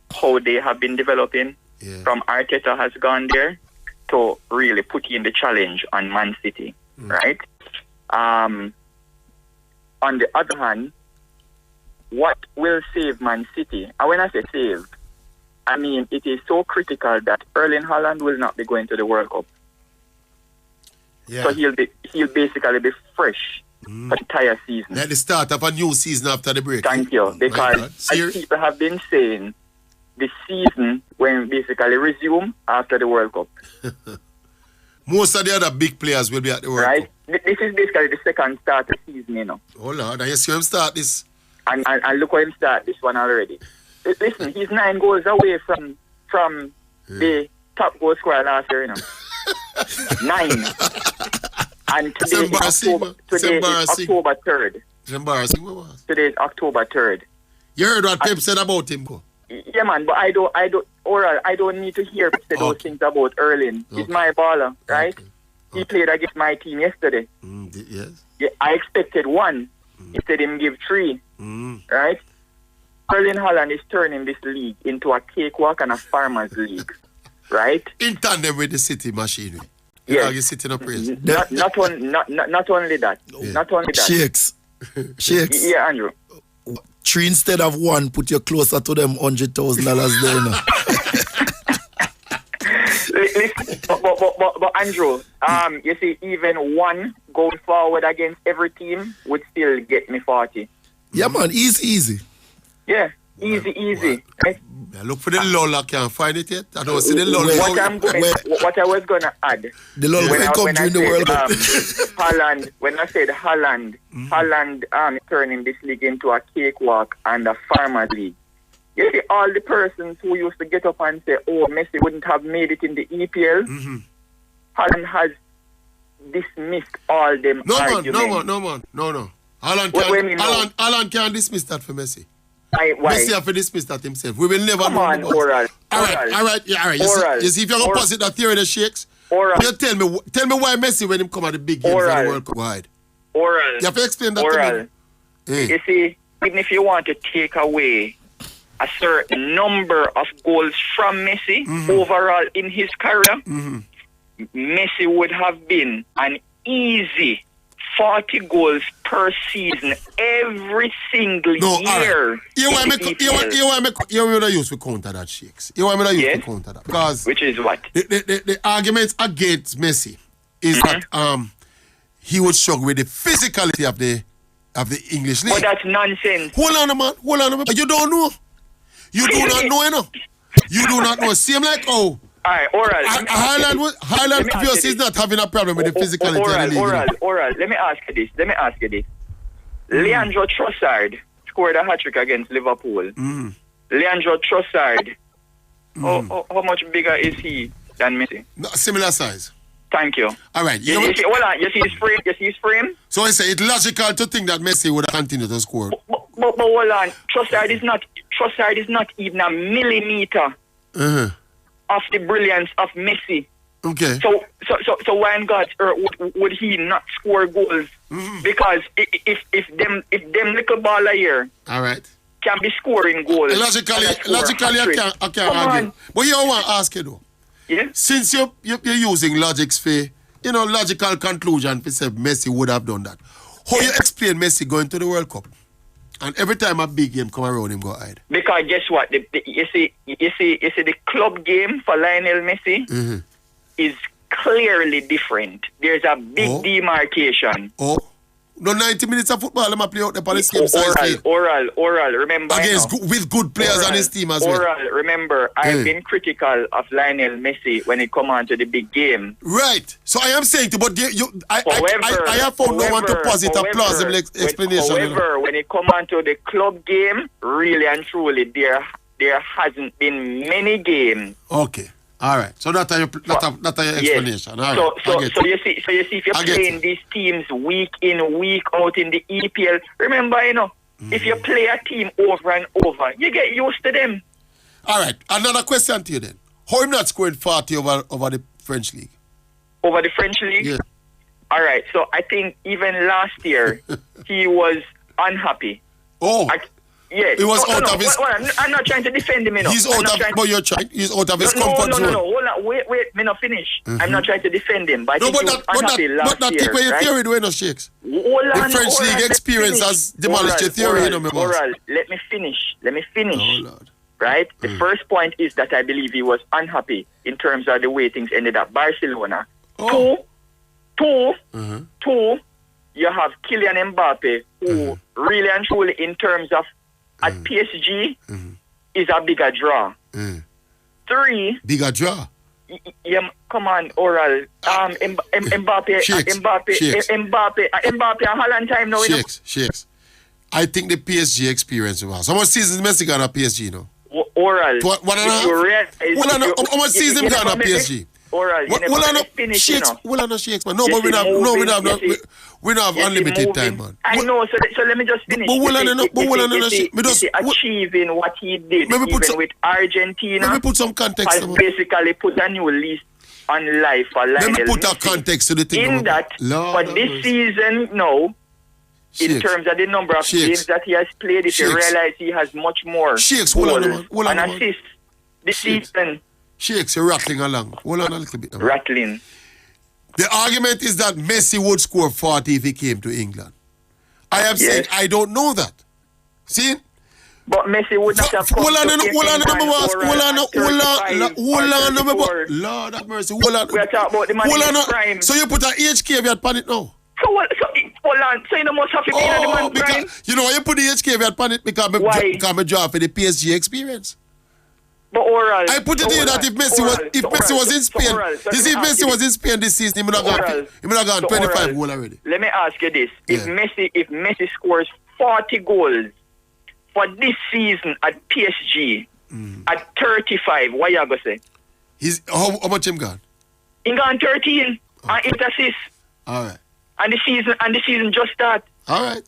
how they have been developing. Yeah. From Arteta has gone there to really put in the challenge on Man City, right? On the other hand, what will save Man City? And when I say save, I mean it is so critical that Erling Haaland will not be going to the World Cup. Yeah. So he'll basically be fresh for the entire season. At the start of a new season after the break. Thank you. Because as people have been saying, the season will basically resume after the World Cup. Most of the other big players will be at the World Cup. This is basically the second start of the season, you know. Oh Lord, and you see him start this. And look how him start this one already. Listen, he's 9 goals away from the top goal scorer last year, you know. 9. And today is October 3rd. It's embarrassing. What was? Today is October 3rd. You heard what Pep said about him, bro? Yeah, man, but I don't need to hear Pep say those things about Erling. He's my baller, right? Okay. He played against my team yesterday. Yes. Yeah, I expected 1. Instead him give 3. Right? Erling Haaland is turning this league into a cakewalk and a farmers league. Right? In tandem with the City machinery. Yeah. You sitting up praise. Not only that. Yeah. Not only that. Shakes. Yeah, Andrew. 3 instead of 1, put you closer to them $100,000 there. No? Listen, but Andrew, you see, even 1 going forward against every team would still get me 40. Yeah, man, easy. Yeah, easy. I look for the lull, I can't find it yet. I don't see the lull. What I was going to add. The lull will come during the World Cup. Haaland, when I said Haaland turning this league into a cakewalk and a farmers league. You see, all the persons who used to get up and say, oh, Messi wouldn't have made it in the EPL, Holland has dismissed all them arguments. No. Holland can't dismiss that for Messi. Why? Messi have to dismiss that himself. We will never Come know. on, Oral. All right. You see, if you're going to posit that theory that shakes, you tell me why Messi when him come at the big games of the World Cup wide. Oral. You have to explain that to me. You see, even if you want to take away a certain number of goals from Messi overall in his career, Messi would have been an easy 40 goals per season every single year. You want me to use to counter that, Shakes? You want me to use to counter that? Because which is what? The arguments against Messi is that he would struggle with the physicality of the English league. But that's nonsense. Hold on, man. You don't know. You do not know enough. You do not know. Same like all right, Oral. Highland obviously is not having a problem with the physicality of the league. Oral. Let me ask you this. Leandro Trossard scored a hat-trick against Liverpool. Leandro Trossard, how much bigger is he than Messi? No, similar size. Thank you. All right. You see his frame? So I say it's logical to think that Messi would continue to score. But hold on. Trossard is not even a millimeter of the brilliance of Messi. Okay. So why in God's earth would he not score goals? Because if them little baller here, all right, can be scoring goals. Logically, I can't argue. But you want to ask you though. Yeah. Since you're using logics for logical conclusion for say Messi would have done that. How you explain Messi going to the World Cup? And every time a big game come around, him go hide. Because guess what? You see the club game for Lionel Messi is clearly different. There's a big demarcation. No 90 minutes of football, I'm play out the on the same size. Oral, remember. With good players on his team as well. Oral, remember, I've been critical of Lionel Messi when it come on to the big game. Right. So I am saying, but I have found no one to posit a plausible explanation. However, when it come on to the club game, really and truly, there hasn't been many games. Okay. All right. So that's your explanation. Yes. All right. So you see, if you're playing these teams week in, week out in the EPL, remember, if you play a team over and over, you get used to them. All right. Another question to you then. How him not scoring 40 over the French league? Over the French league? Yeah. All right. So I think even last year he was unhappy. Yes. He was out of his... I'm not trying to defend him, He's out of... But you're trying... He's out of his comfort zone. No. Hold on. Wait. Me not finish. I'm not trying to defend him. But he was unhappy last year. But that take away your theory, the Shakes. The French league experience has demolished your theory, Oral, let me finish. Oh, Lord. Right? The first point is that I believe he was unhappy in terms of the way things ended up. Barcelona. Two, you have Kylian Mbappe, who really and truly in terms of at PSG is a bigger draw. 3. Bigger draw? Yeah, come on, Oral. Mbappe and Holland time now. Shakes. I think the PSG experience was. How much seasons Messi got at PSG now? Oral. How much seasons got at PSG? Oral, Shakes, Shakes, man. No, but we don't have unlimited time, man. I know, so let me just finish. Achieving what he did with Argentina. Let me put some context. Has basically put a new lease on life for Lionel Messi. Let me put a context to the thing. In that, but this season, no. In terms of the number of games that he has played, if you realize he has much more goals and assists this season. Shakes, you're rattling along. Hold on a little bit. Rattling. The argument is that Messi would score 40 if he came to England. I am saying I don't know that. See? But Messi would not have come to England. Lord have mercy. Hold on. We're talking about the man in his prime. So you put an age caveat on it now? Hold on. So you must have to be in the man prime? You know why you put the age caveat on it? Because I draw for the PSG experience. But Oral, I put it in that if Messi was in Spain, if Messi was in Spain this season, he would have gone 25 goals already. Let me ask you this: if Messi scores 40 goals for this season at PSG at 35, what you going to say? He's how much him got? He got 13 and 8 assists. All right. And the season just start. All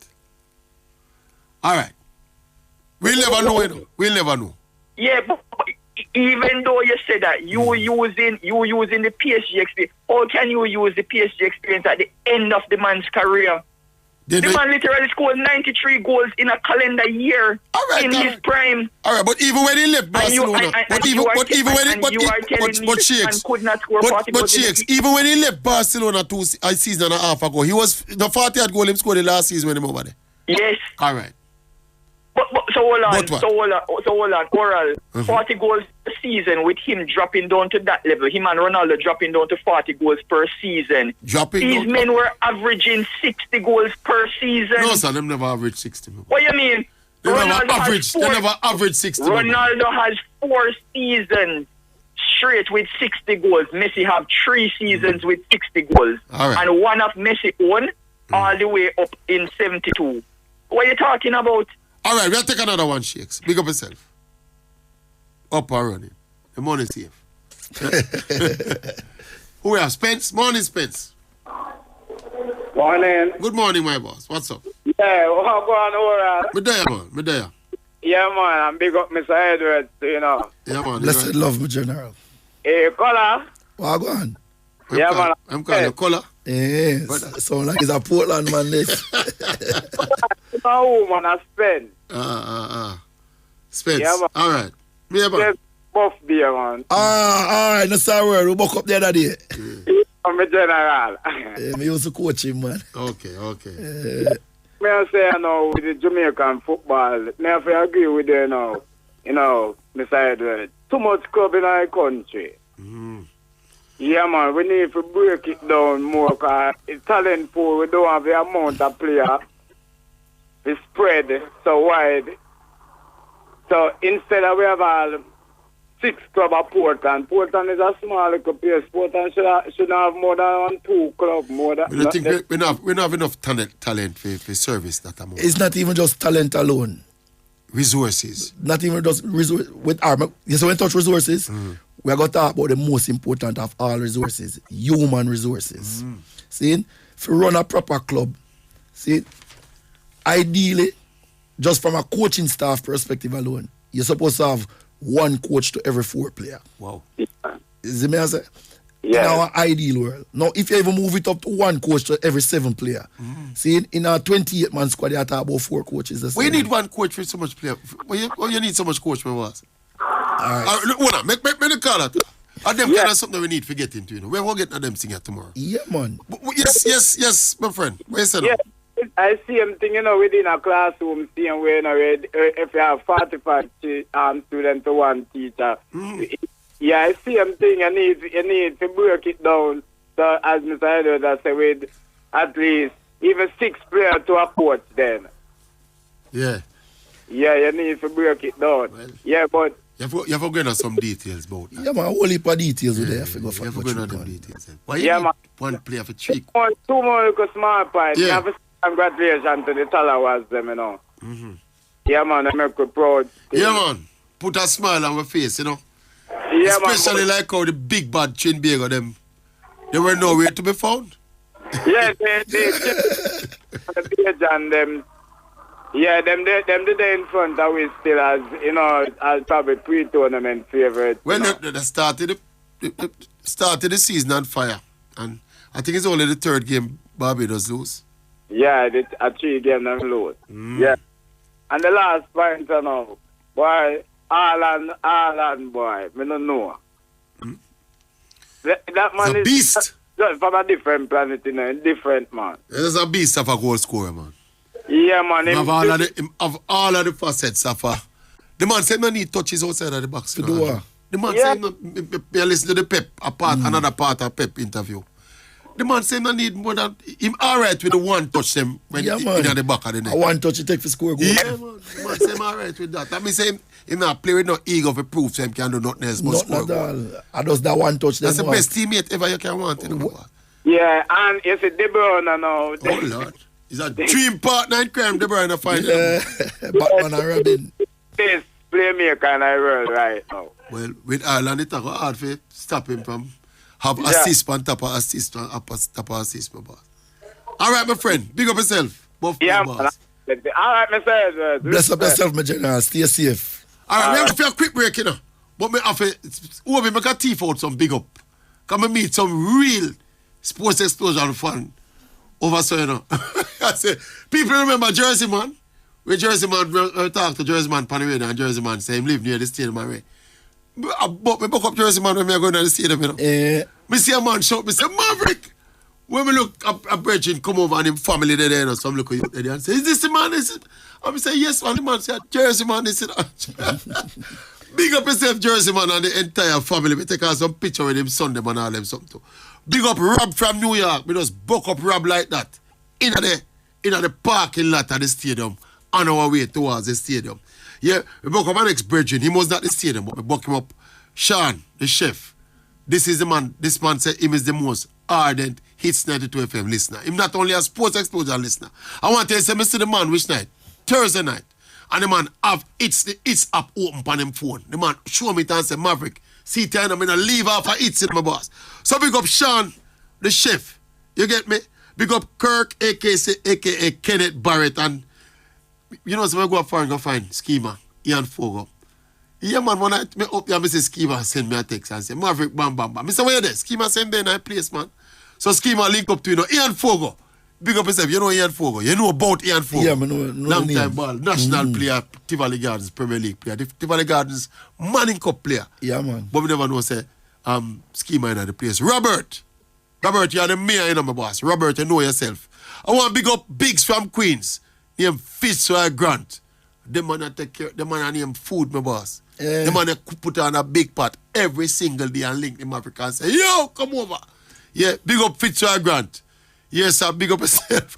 right. We'll never know, you know. We'll never know. Yeah, but even though you said that you using the PSG experience, how can you use the PSG experience at the end of the man's career? The man literally scored 93 goals in a calendar year in his prime. All right, but even when he left Barcelona, even when he left Barcelona 2 seasons and a half ago, he was the 40th goal he scored the last season when he over there. Yes. All right. But hold on, Oral. 40 goals a season with him dropping down to that level. Him and Ronaldo dropping down to 40 goals per season. These men were averaging 60 goals per season. No, sir, them never averaged 60. What do you mean? They never averaged 60. Ronaldo has 4 seasons straight with 60 goals. Messi have 3 seasons with 60 goals. All right. And one of Messi won all the way up in 72. What are you talking about? All right, we'll take another one, Shakes. Big up yourself. Up and running. The money's safe. Who we have? Spence? Morning, Spence. Morning. Good morning, my boss. What's up? Yeah, what's going on? Me there, man. Me there. Yeah, man. I'm big up Mr. Edwards, you know. Yeah, man. Blessed love, my general. Hey, Color. What go on? Yeah, man. I'm calling you Color. Yes. Sound like it's a Portland man, this. My woman, I Spence. Spence. Yeah, man. All right. Me about. Buff beer, man. All right. No sorry, we woke up the other day. I'm a general. Me used to coach him, man. Okay. Me I say, you know, with the Jamaican football, me I feel agree with you now. You know, Mr. Edwards. Too much club in our country. Yeah, man, we need to break it down more because it's talent pool. We don't have the amount of player. We spread so wide. So instead of we have all 6 clubs at Portland. Portland is a small little place. Portland should have more than 2 clubs. We don't think we don't have enough talent for service that amount. It's not even just talent alone. Resources. Not even just resources. With our, yes, when we touch resources, we are going to talk about the most important of all resources, human resources. See, if you run a proper club, see, ideally, just from a coaching staff perspective alone, you're supposed to have 1 coach to every 4 player. Wow. Is it me I say? Yeah. In our ideal world. Now, if you ever move it up to 1 coach to every 7 player, see, in our 28-man squad, you talk about 4 coaches. We need 1 coach for so much player. Why you need so much coach for us? All right. Make the call that. And them kind of something we need to get into, you know. We're getting them thing here tomorrow. Yeah, man. Yes, my friend. What you say now? I see him thing, you know, within a classroom, seeing where, you know, if you have 45 students to 1 teacher. Yeah, I see him thing, you need to break it down. So, as Mr. Edwards has said, with at least even 6 players to a coach then. Yeah. Yeah, you need to break it down. Well, yeah, but... You have to go into some details about that. Yeah, man, a whole heap of details with there. You have to go into them details. Why you need 1 player for 3? 2 more small points. Yeah. Congratulations to the Tallawahs, them, you know. Yeah, man, I make you proud. Yeah, man. Put a smile on my face, you know. Yeah, especially man, like how the big bad Trinbago, them, they were nowhere to be found. Yeah, they the page and them. Yeah, them they in front of we still as, you know, as probably pre-tournament favourite. Well, they started the season on fire. And I think it's only the 3rd game Barbados lose. Yeah, a 3 game them lose. Yeah. And the last point, you know, boy, Ireland, boy, me don't know. That man it's a beast. Just from a different planet, you know, different man. There's a beast of a goal scorer, man. Yeah, man. Of all of the facets of the man said no need touches outside of the box. To do what? The man said no, me listen to the Pep, another part of Pep interview. The man said no need more than him alright with the 1 touch them when in the back of the net. A 1 touch you take for score goal. Yeah, man. The man said him alright with that. That means him not play with no ego for proof so him can do nothing else but score goal. I just that 1 touch. That's the best teammate ever you can want. You know? Yeah, and you see De Bruyne now. Oh, Lord. He's a dream partner in crime, De Bruyne find Batman and Robin. Best playmaker in the world right now. Well, with Ireland, it's hard to stop him from have assist on top of assist on top of assist, my boss. All right, my friend. Big up yourself. Yeah, man. All right, myself. Bless up yourself, my general. Stay safe. All right, we have a quick break, you know. But me have to make a teeth out some big up. Come and meet some real sports explosion fan over so, you know. I say, people remember Jersey Man? Where Jersey Man, we talk to Jersey Man on the radio, and Jersey Man say him live near the stadium already. But me book up Jersey Man when me go to the stadium, you know. Me see a man shout, me say, Maverick! When me look, a brethren come over and him family there, you know, some look at you there and say, is this the man? And me say, yes, man. The man say, Jersey Man, this is Big up yourself, Jersey Man, and the entire family. We take out some picture with him Sunday, man, all them something too. Big up Rob from New York. We just buck up Rob like that. In the parking lot of the stadium, on our way towards the stadium. Yeah, we buck up an ex-brethren. He was not the stadium, but we buck him up. Sean, the chef. This is the man. This man said him is the most ardent Hits 92 FM listener. Him not only a sports explosion listener. I want to tell you, I see the man which night? Thursday night. And the man have It's app open on him phone. The man show me it and say, Maverick, see time I'm going to leave off of It's in my boss. So big up Sean, the chef. You get me? Big up Kirk, a.k.a. Kenneth Barrett. And you know, so I go up far and go find Schema, Ian Fogo. Yeah, man, when I up here, I say Schema send me a text and say, Maverick, bam, bam, bam. I say, where you there? Schema send me in a place, man. So Schema link up to, you know, Ian Fogo. Big up yourself. You know Ian Fogo. You know about Ian Fogo. Yeah, I know long time ball. National player, Tivoli Gardens, Premier League player. Tivoli Gardens, Manning Cup player. Yeah, man. But we never know, say, Schema in the place. Robert, you are the mayor, you know, my boss. Robert, you know yourself. I want to big up Biggs from Queens. Name Fitzroy Grant. The man that take care, the man that name Food, my boss. Yeah. The man that put on a big pot every single day and link them Africa and say, yo, come over. Yeah, big up Fitzroy Grant. Yes, sir, big up yourself.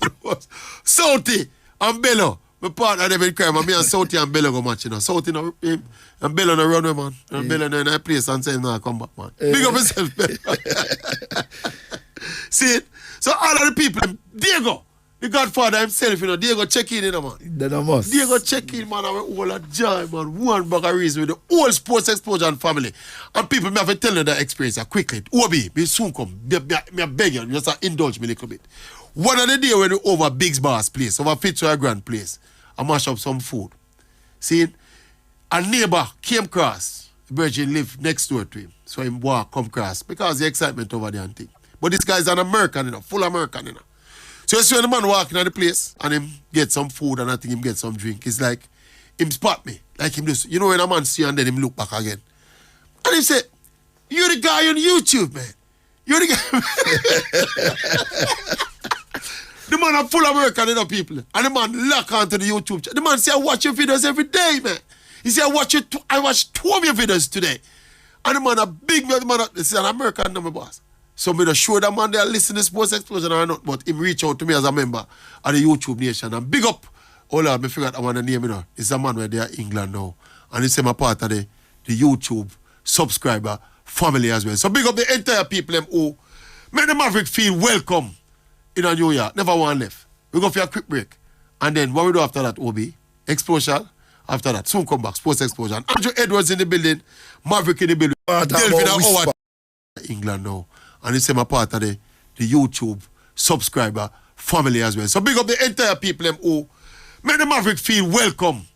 Southie and Bello. My partner them in crime. Me and Southie and Bello go match, you know. Southie and Bello no run, man. And Bello in a place and say, no, come back, man. Big up yourself, Bello. See it? So all of the people, Diego, the Godfather himself, you know, Diego check in, you know, man. Then I must. Diego check in, man, and we all a joy, man. One bag of reason with the whole Sports Explosion family. And people, me have to tell you that experience quickly. Obi, me soon come. Me beg you, just indulge me a little bit. One of the day when we over Big's Boss place, over Fitzroy Grand place, I mash up some food. See, a neighbor came across. The virgin lived next door to him. So him walk, come across, because the excitement over there and thing. But this guy's an American, you know, full American, you know. So you see when the man walking at the place and him get some food and I think him get some drink, it's like, him spot me. Like him just, you know when a man see and then him look back again. And he said, you're the guy on YouTube, man. You're the guy. The man are full American, you know, people. And the man lock onto the YouTube. The man say, I watch your videos every day, man. He said, I watch 2 of your videos today. And the man a big man, this is an American number boss. So me just show that man they listen to Sports Explosion or not, but him reach out to me as a member of the YouTube Nation. And big up, oh Lord, me figured I want to name, you know. It's a man where they are England now. And it's a part of the YouTube subscriber family as well. So big up the entire people who make the Maverick feel welcome in a New York. Never one left. We go for a quick break. And then what we do after that, Obi? Explosion. After that, soon come back. Sports Explosion. Andrew Edwards in the building. Maverick in the building. Delvin England now. And it's a part of the YouTube subscriber family as well. So big up the entire people who make the Maverick feel welcome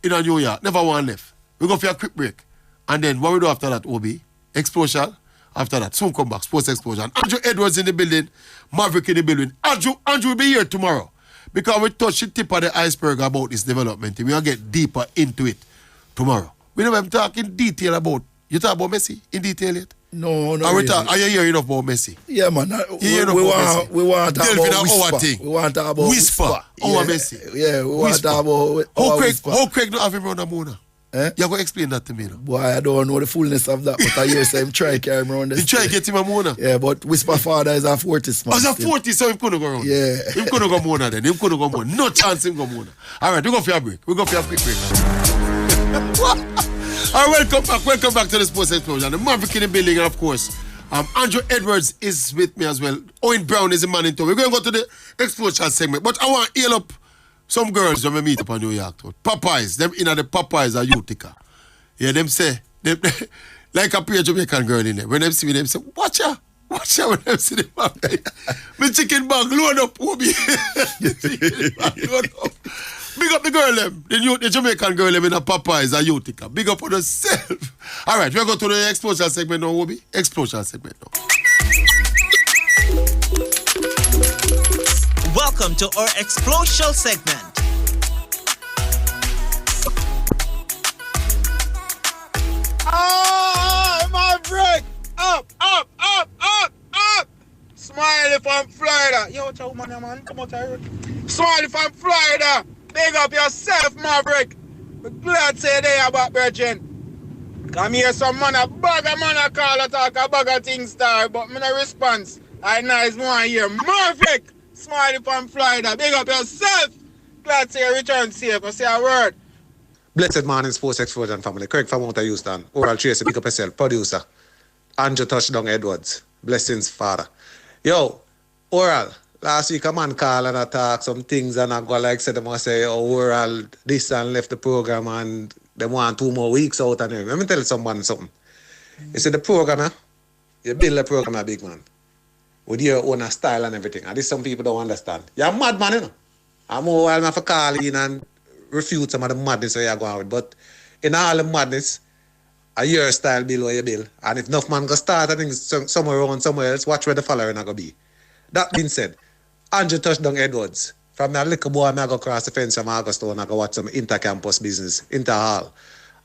in a New York. Never one left. We go for a quick break. And then what we do after that, Obi? Explosion. After that, soon come back. Sports Explosion. Andrew Edwards in the building. Maverick in the building. Andrew will be here tomorrow. Because we touch the tip of the iceberg about this development. We're going to get deeper into it tomorrow. We never even talk in detail about. You talk about Messi in detail yet? No. Are you hearing enough about Messi? Yeah, man. We want to talk about Whisper. We want to talk about Whisper. Messi. Yeah, we want to talk about Whisper. How Craig not have him run a Mona? You're going to explain that to me now. Boy, I don't know the fullness of that, but I hear him try to carry him around the You try to get him a Mona? Yeah, but Whisper father is a 40s man. Oh, he's a 40, so he couldn't go around. Yeah. He couldn't go Mona then. He couldn't go Mona. No chance him go Mona. All right, we go for a break. We go for a quick break. All right, welcome back to the Sports Explosion. The Maverick in the building, and of course, Andrew Edwards is with me as well. Owen Brown is the man in tow. We're going to go to the Explosial Segment. But I want to heal up some girls when we meet up on New York. Popeyes. Them in the Popeyes are Utica. Yeah, them say, like a pure Jamaican girl in there. When them see me, them say, watch out. Watch out when them see them. My chicken bag load up, Obi. Load up. Big up the girl them. The Jamaican girl them in the Popeyes are Utica. Big up on yourself. All right, we're going to the Explosial Segment now, Obi. Explosial Segment now. Welcome to our Explosial Segment. Ah, my break! Up! Smiley from Florida. Yo, what's up, man? Come out here. Smiley from Florida. Big up yourself, Maverick. We're glad to say they about Virgin. Come here, some man a call a talk a bag of things star, but me no response. I nice one here. Maverick! Smiley from Florida. Big up yourself. Glad to say you return safe. I say a word. Blessed morning, Sports Explosion family. Craig from out of Houston. Oral Tracey, pick up yourself. Producer. Andrew Touchdown Edwards. Blessings, father. Yo, Oral. Last week a man call and attack some things and I go like said them say, oh, Oral, this and left the program and they want 2 more weeks out and everything. Let me tell someone something. You see the program, you build a program, big man. With your own style and everything. And this some people don't understand. You're a mad man, you know. I'm all while I have to call in and refute some of the madness that you're going with. But in all the madness, a your style build where you build. And if enough man go start, I think somewhere around somewhere else, watch where the following are going to be. That being said, Andrew Touchdown Edwards. From that little boy, I go across the fence from Augusto and I go watch some inter-campus business, inter-hall.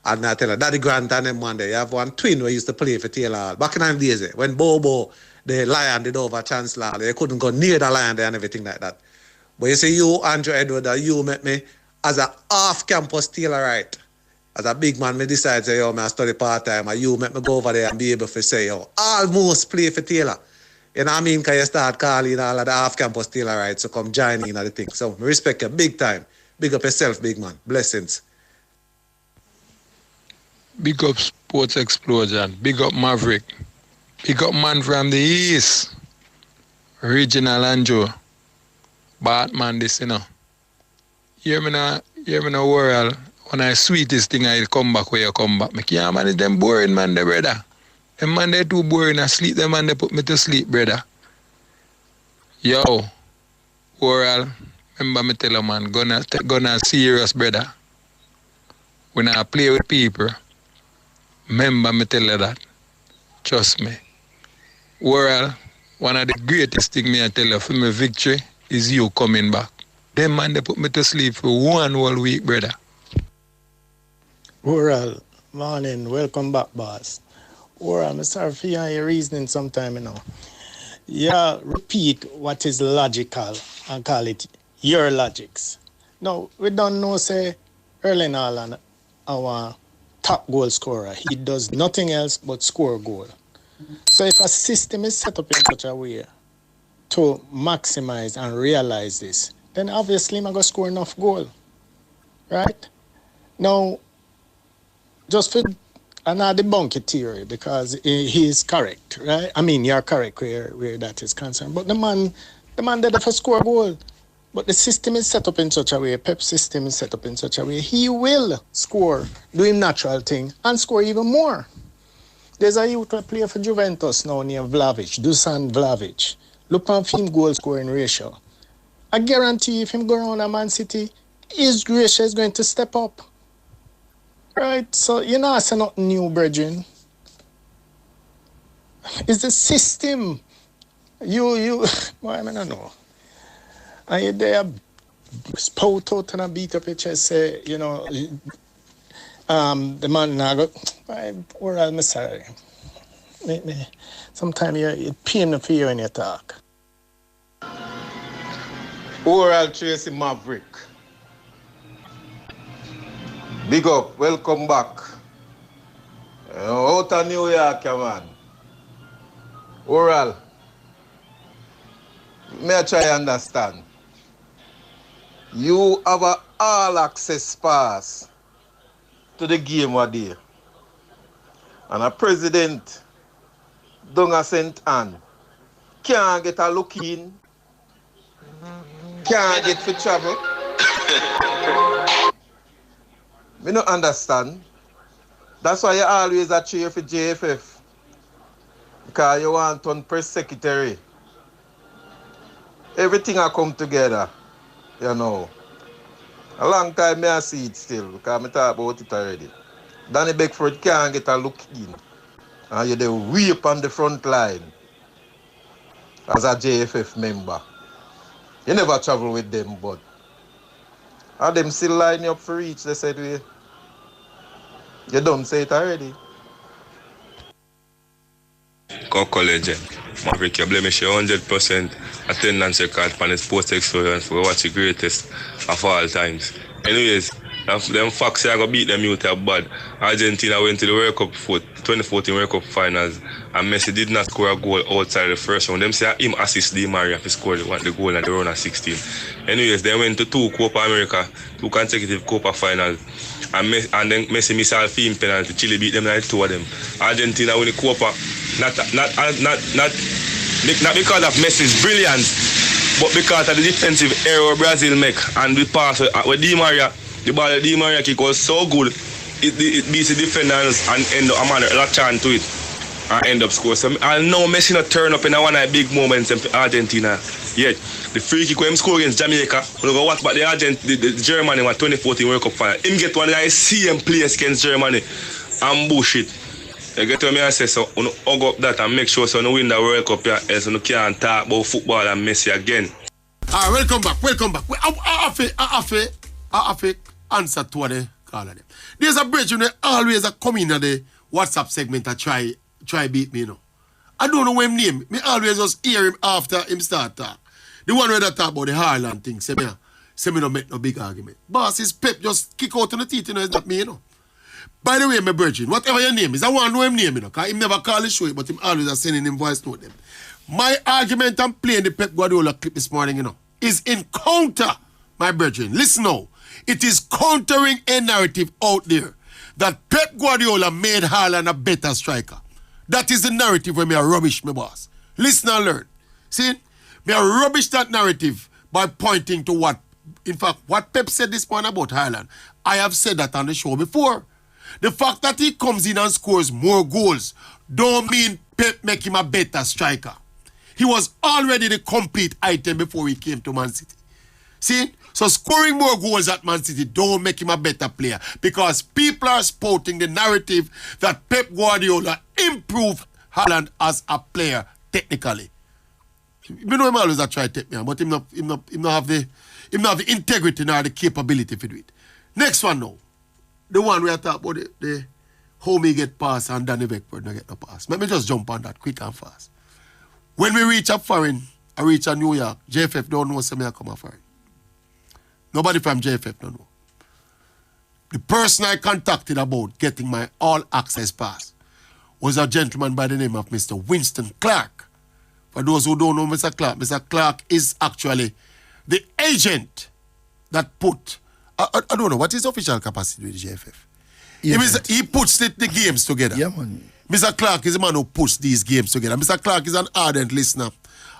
And I tell her, Daddy Grant and them one day, you have one twin who used to play for Taylor Hall. Back in the days, when Bobo, the Lion did over Chancellor, they couldn't go near the Lion there and everything like that. But you see, you, Andrew Edwards, you met me as a off-campus Taylorite. As a big man, me decide say, yo, I study part-time, and you make me go over there and be able to say, yo, almost play for Taylor. You know what I mean? Because you start calling all of the off-campus Taylorites to come join in at the thing. So, I respect you big time. Big up yourself, big man. Blessings. Big up Sports Explosion. Big up Maverick. Big up man from the East. Regional Andrew. Batman this, you know. Hear me now, world. When I sweetest thing I come back where you come back. Me can't manage them boring man, the brother. Them man they too boring. I sleep them man they put me to sleep, brother. Yo, world. Remember me tell you man, gonna serious, brother. When I play with people, remember me tell you that. Trust me. World, one of the greatest things me I tell you for my victory is you coming back. Them man they put me to sleep for 1 whole week, brother. Oral, morning, welcome back, boss. Oral, I'm sorry for your reasoning sometime, you know. Yeah, repeat what is logical and call it your logics. Now, we don't know, say, Erling Haaland, our top goal scorer. He does nothing else but score a goal. So if a system is set up in such a way to maximize and realize this, then obviously I'm going to score enough goal. Right? Now, just for another debunk your theory, because he is correct, right? I mean, you're correct where that is concerned. But the man did have to score a goal. But the system is set up in such a way, Pep's system is set up in such a way, he will score, do him natural thing, and score even more. There's a youth who play for Juventus now named Vlahovic, Dusan Vlahovic. Look at him goal scoring ratio. I guarantee if him go around at Man City, his ratio is going to step up. Right? So, you know, it's not new, brethren. It's the system. Well, I don't know. And you there, spout out and beat up your chest, say, you know, the man now go, Oral, I'm sorry. Sometimes it pain me for you when you talk. Oral Tracey Maverick. Big up, welcome back. Out of New York, man. Oral, may I try to understand? You have an all-access pass to the game one day. And a president down at St. Anne. Can't get a look in. Can't get for travel. Me don't understand. That's why you always a cheer for JFF. Because you want on press secretary. Everything will come together. You know. A long time I see it still because I talk about it already. Danny Beckford can't get a look in. And you're the weep on the front line as a JFF member. You never travel with them, but are them still lining up for reach? They said, you don't say it already. College, Maverick, you blame me 100% attendance record on the Sports Explosion for what's the greatest of all times. Anyways, them Fox are going to beat them youth are bad. Argentina went to the World Cup 2014 World Cup finals and Messi did not score a goal outside the first round. Them say him assist Di Maria to score the goal at the round of 16. Anyways, they went to 2 Copa America, 2 consecutive Copa finals. And then Messi missed all team penalty. Chile beat them like 2 of them. Argentina win the Copa, not because of Messi's brilliance, but because of the defensive error Brazil make. And we pass with Di Maria, the ball of Di Maria kick was so good, it beats the defenders and end up a latch on to it and end up score. So I know Messi not turn up in one of the big moments in Argentina. Yet the free kick when him score against Jamaica, we go watch but the Germany in 2014 World Cup final. Him get one of the same players against Germany and bullshit. You get what I say, so you hug up that and make sure so you win the World Cup here, else you can't talk about football and Messi again. Alright, welcome back. I have to answer to the caller. There's a bridge, always come in the WhatsApp segment and try beat me, you know. I don't know what him name. Me always just hear him after him start talk. The one where they talk about the Haaland thing, say me don't make no big argument. Boss, his Pep just kick out on the teeth, it's not me, you know. By the way, my virgin, whatever your name is, I want to know him name, you know, because him never call his show, but him always sending him voice note them. My argument I'm playing the Pep Guardiola clip this morning, you know, is in counter, my virgin. Listen now. It is countering a narrative out there that Pep Guardiola made Haaland a better striker. That is the narrative where me are rubbish, my boss. Listen and learn. See? Me are rubbish that narrative by pointing to what Pep said this morning about Haaland. I have said that on the show before. The fact that he comes in and scores more goals don't mean Pep make him a better striker. He was already the complete item before he came to Man City. See? So scoring more goals at Man City don't make him a better player because people are spouting the narrative that Pep Guardiola improved Haaland as a player technically. You know him always try to take me on, but him not have the integrity nor the capability to do it. Next one now. The one where I talk about the how me get pass and Danny Beckford not get no pass. Let me just jump on that quick and fast. When we reach a foreign, I reach a New York, JFF don't know so me I come a foreign. Nobody from JFF don't know. The person I contacted about getting my all-access pass was a gentleman by the name of Mr. Winston Clark. For those who don't know Mr. Clark is actually the agent that put, I don't know, what is official capacity with the JFF? Yeah, he puts the games together. Yeah, man. Mr. Clark is the man who puts these games together. Mr. Clark is an ardent listener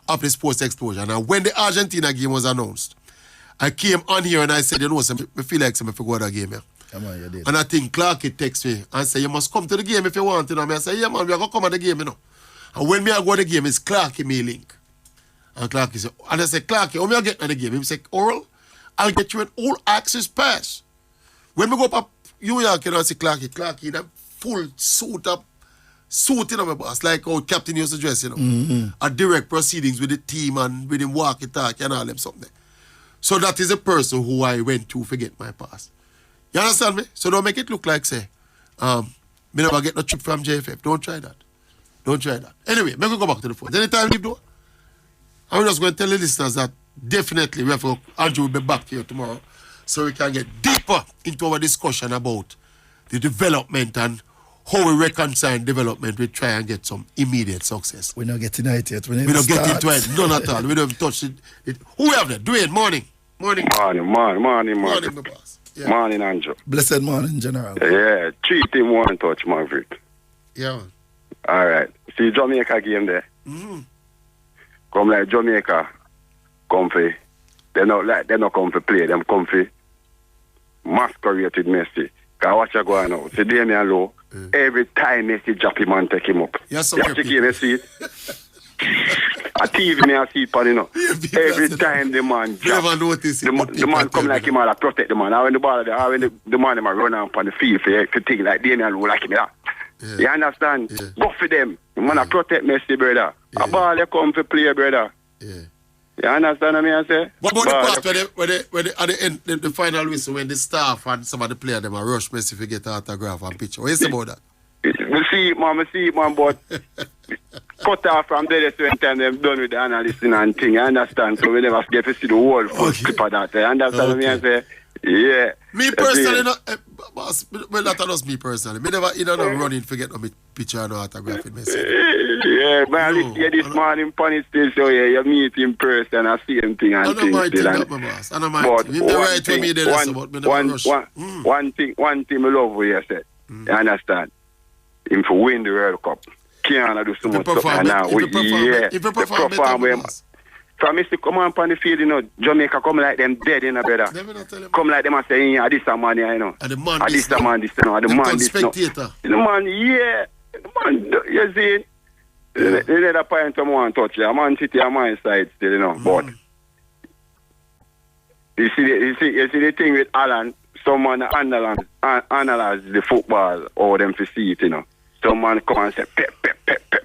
of the Sports Explosion. And when the Argentina game was announced, I came on here and I said, you know, I feel like I go to the game here. Come on, you did. And I think Clark texts me and say, you must come to the game if you want, you know. I say, yeah, man, we are going to come to the game, you know. And when me I go to the game, it's Clark me link. And Clark is, and I say, Clark, how me I get to the game? He say, Oral, I'll get you an all-access pass. When we go up New York, you know, I say, Clark in a full suit, you know, my boss, like how Captain used to dress, you know. Mm-hmm. A direct proceedings with the team and with him walkie-talkie and all them something. So that is a person who I went to forget my pass. You understand me? So don't make it look like, say, me never get no trip from JFF. Don't try that. Don't try that. Anyway, maybe go back to the phone. Anytime leave though, I'm just going to tell the listeners that definitely Andrew will be back here tomorrow so we can get deeper into our discussion about the development and how we reconcile development. We try and get some immediate success. We're not getting it yet. We don't get into it. None at all. We don't touch it. Who we have there? Dwayne, morning. Morning, my boss. Yeah. Morning, Andrew. Blessed morning, General. Yeah, 3 team 1 touch, Maverick. Yeah. All right. See Jamaica game there. Come like Jamaica, come for. They not come for play. Them come for masquerade with Messi. Cause watch you go on now. See Damian Lowe. Every time Messi drop him and take him up. Yes, you game, you see it. A TV me I see it, you know. Every time the man drop, the man come like him and protect the man. When the ball there, when the man them run out on the field for thing like Damian Lowe like him that. You understand? Go for them. The man protect Messi, brother. A ball they come for play, brother. You understand what I say? What about the part where at the end, the final whistle, when the staff and some of the players them are rush Messi to get an autograph and picture? What you say about that? We see it, man, but cut off from there the same time they've done with the analysis and thing. I understand. So we never get to see the whole full clip of that. You understand what I say? Yeah. Me personally, boss, well, that was me personally. Me never, running forget no picture and no autograph with Messi. Yeah, man, I listen this morning on his stage, so yeah, you meet in person, I see him thing and I don't mind that, my boss. I don't mind. If the right way me, then that's about me never rush. One thing I love what you said. You understand? Him for win the World Cup. Can't do so much stuff now. If you perform better, from Mr. come on the field, Jamaica come like them dead, brother. Come like them and say, this a man, And the man, this, the man, this, and the man, this, spectator. The man, yeah. The man, you see, the other point someone touch, a man city on my side still, but you see the thing with Alan, someone analyze the football or them to see it, Someone come and say, pep,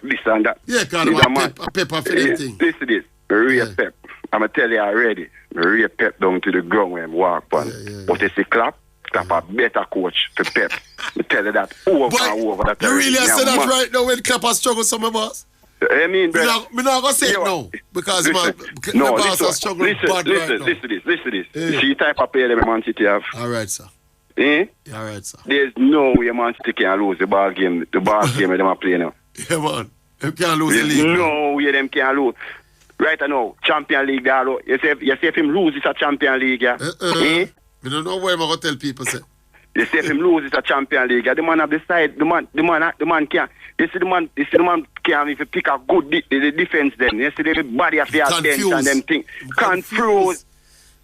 this and that. Yeah, call him a pep for anything. This is this. Maria Pep. I'm going to tell you already. Maria Pep down to the ground when I walk on. But you see Klopp a better coach for Pep. I tell you that over and over. That you really say that right now when Klopp has struggled some of us? I mean, brother. I'm not going to say it now. Because my boss has struggled bad right now. Listen to this. You see the type of player that Man City have? All right, sir. All right, sir. There's no way Man City can lose the ball game. The ball game that them play now. Yeah, man. They can't lose the league. No way them can lose. Right now, Champion League, you say if him lose, it's a Champion League, yeah? I don't know what I'm going to tell people, say. You say if him lose, it's a Champion League. The man have decided, the man can't. You see the man can't even pick a good the defense then. You see the body of your bench and them things. Confused.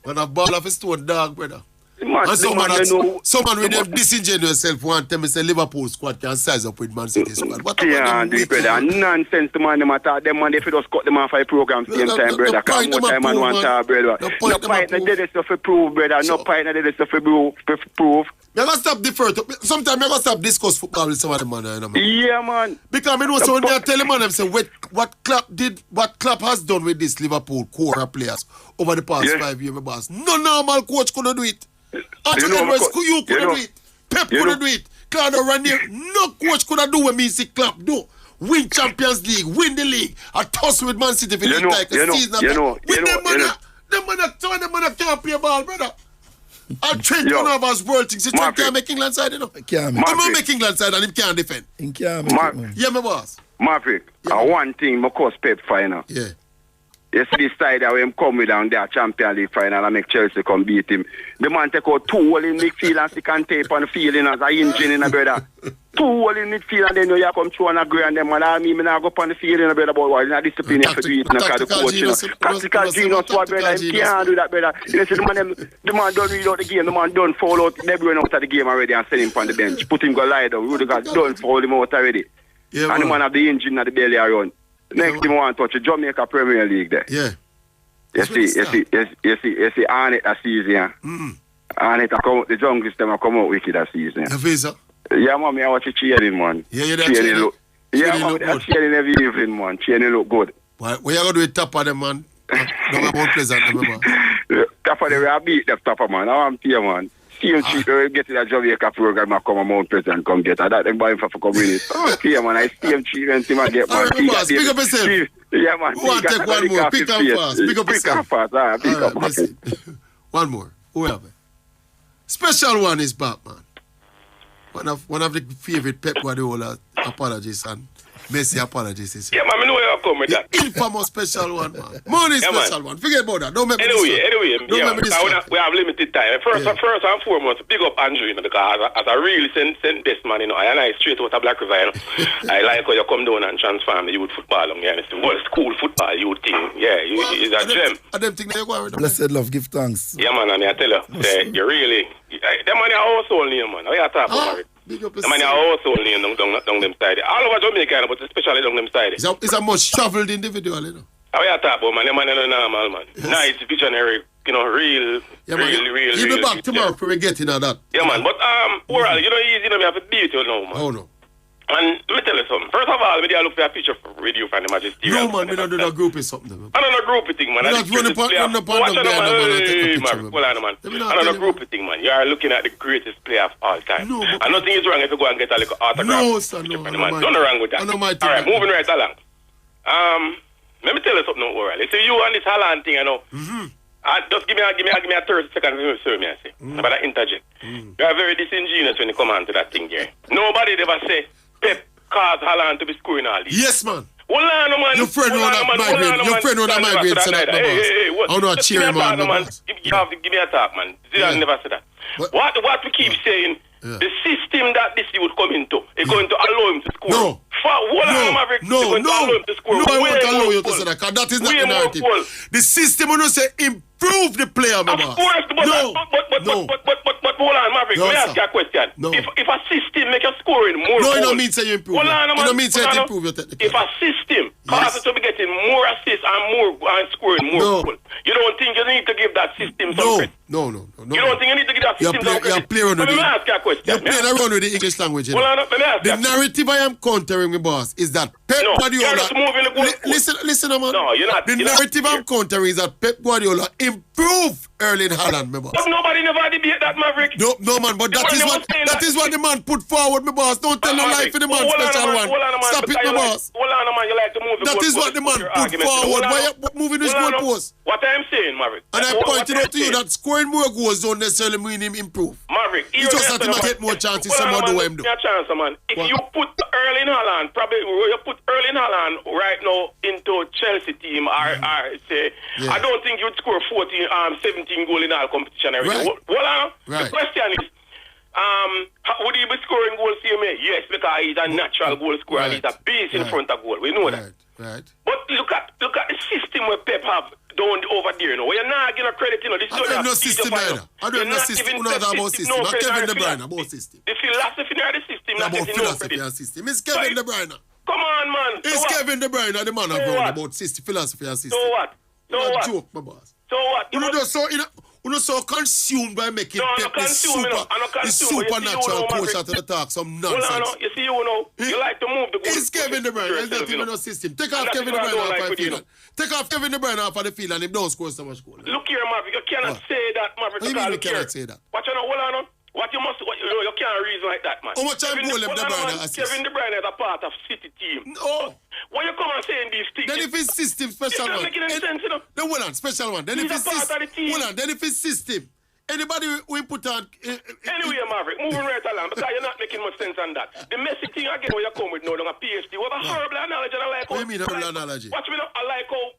When a ball of a stone dog, brother. And someone with them disingenuous self want them to say Liverpool squad can size up with Man City squad. What yeah, brother. Nonsense the man them attack. Them man they just cut them off for program same time, brother. Come what time man want to, brother. No point na dead stuff for prove, brother. No point na dead stuff for prove. You gotta stop defer. Sometimes you gotta stop discuss football with some of the man, Yeah, man. Because I know so when they tell the man them say what Klopp has done with this Liverpool core players over the past 5 years, my boss. No normal coach could do it. Anthony Edwards, you couldn't do it. Pep couldn't do it. Claudio Ranieri, no coach could do what me see Klopp do. Win Champions League, win the league, a toss with Man City for the season. Them man can't play ball, brother. I'll train one of us world things. You can't make England side, I'm not make England side and he can't defend. He can't make it, man. Yeah, my boss. Maverick, one thing, my course Pep final. Yeah. You see this side that when him come with down there Champions League final and make Chelsea come beat him. The man take out 2 hole in midfield and stick and tape on the field as a engine in a brother. 2 hole in midfield and then you come through and agree and them man I mean now go up on the field in a brother, but why not discipline you for do it because the coach, Tactical genius what brother, he can't do that brother. You see the man done read out the game, the man done fall out, they run out of the game already and send him on the bench. Put him go lie down, Rudiger done fall him out already. Yeah, and the man have the engine at the belly around. Next thing want to touch the Jamaica Premier League there. Yeah. You see, on it that season. On it, the jungle system come out wicked that season. Yeah, man, I watch the cheering, man. Yeah, you're cheering. Yeah, man, I'm cheering every evening, man. Cheering look good. What you going to do with top of them, man? Don't about pleasant, remember? Top of them, we have beat the top of man. I'm here, man. CMC, we get to the Jamaica program and come on Mount President, come get that. Them buying for community. Yeah, man, I CMC and see my get, man. Speak up yourself. Yeah, man. Who want to take one more? Pick up fast. Pick up yourself. Pick up fast. One more. Who have it? Special one is back, man. One of the favorite Pep Guardiola apologies and Messi apologies. Yeah, man, I know where you come with that. Infamous special one, man. Money special one. Forget about that. Don't make me Anyway, Don't make me we have limited time. First and foremost, big up Andrew, you know, because as a really send best man, you know, and I straight out of Black River, you know. I like how you come down and transform the youth football on me, and it's the whole school football youth thing. Yeah, it's a gem. I don't think they go with Blessed love, give thanks. Yeah, man, and I tell you, you really, them man are household name, man. What you talking about, Marek? The man are household name down them side. All over Jamaica, but especially down them side. It's a much travelled individual, you know. What you talking about, man? The man are normal, man. Yes. Nice, visionary, you know, real. He'll be back tomorrow for we get into that. Yeah, man, but, oral, you know, easy, you know, we have to beat you now, man. Oh, no. And let me tell you something. First of all, we look for a picture for radio from the Majesty. No, man, we don't do that groupie something. I don't know groupie thing, man. We don't run upon them behind the man and take a picture. Hold on, man. I don't know groupie thing, man. You are looking at the greatest player of all time. No, and nothing is wrong if you go and get a little autograph. No, sir, no. Nothing wrong with that. All right, moving right along. Let me tell you something, Oral. You see, you and this Holland thing, you know. Just give me a 30 seconds to show me, I say. About that interject. You are very disingenuous when you come on to that thing here. Nobody ever say, Pep cause Holland to be scoring all these. Yes, man. Hold on, man. Your friend on that migraine said that, I don't know, cheer him on, man. You have to give me a talk, man. Zidane never said that. What we keep saying, the system that this would come into is going to allow him to score. No, I won't allow you to say that, because that is not the narrative. The system will not say improve the player, my boss. Of course, but hold on, Maverick, let me ask you a question. If a system make your scoring more no, goals... it don't mean say you improve. It don't mean say you improve your technical. If a system causes to be getting more assists and scoring more goals, you don't think you need to give that system some credit? No. You don't think you need to give that system some credit? You're playing Let me ask you a question. You're playing around with the English language. Hold on, let me ask you. The narrative I am countering, my boss, is that Pep Guardiola... Listen, man. No, you're not. The narrative I'm countering is that Pep Guardiola improved Erling Haaland, my boss. But nobody never debate that, Maverick. No, man, but that is what the man put forward, my boss. Don't tell no lie for the man special one. Stop it, my boss. Hold on, man, you like to move the That is what the man put forward. Why you moving his goalpost? What I'm saying, Maverick. And I pointed out to you that scoring more goals don't necessarily mean him improve. Maverick, he just has to get more chances, somehow do what him do. If you put Erling Haaland, probably you put Erling Haaland right now into Chelsea team, or say, I don't think you'd score 17 goals in all competition every day. The question is, would he be scoring goals for me? Yes, because he's a natural goal scorer and he's a beast in front of goal. We know that. Right. But look at the system where Pep have down over there, you know. You're not giving credit, you know. This I don't have no system either. I don't have no system. We're not about system. I'm Kevin De Bruyne about system. The philosophy of the system. About philosophy and system. It's Kevin De Bruyne. Come on, man. It's Kevin De Bruyne, the man around about system, philosophy and system. So what? Joke, my boss. So what? You're not so consumed by making Pep this supernatural coach out of the talk, some nonsense. Hold on, you see, you like to move the goal. It's Kevin De Bruyne. It's not even no system. Take off Kevin De Bruyne off the field. Take off Kevin De Bruyne off of the field and him don't score so much goal. Look here, Maverick. You cannot say that, Maverick. What do you mean you cannot say that? Watch out, hold on. You can't reason like that, man. How much time goal De Bruyne assist? Kevin De Bruyne is a part of City team. No. Why you come and saying these things? Then if it's system special one. It's not making any sense, you know. Then hold on, special one. Then if it's system. Hold on, then if it's system. Anybody we put on... Anyway, Maverick, moving right along, because you're not making much sense on that. The Messi thing again, where you come with now, a PhD, what a horrible analogy, and I like how... What do you mean horrible analogy? Watch me now, I like how...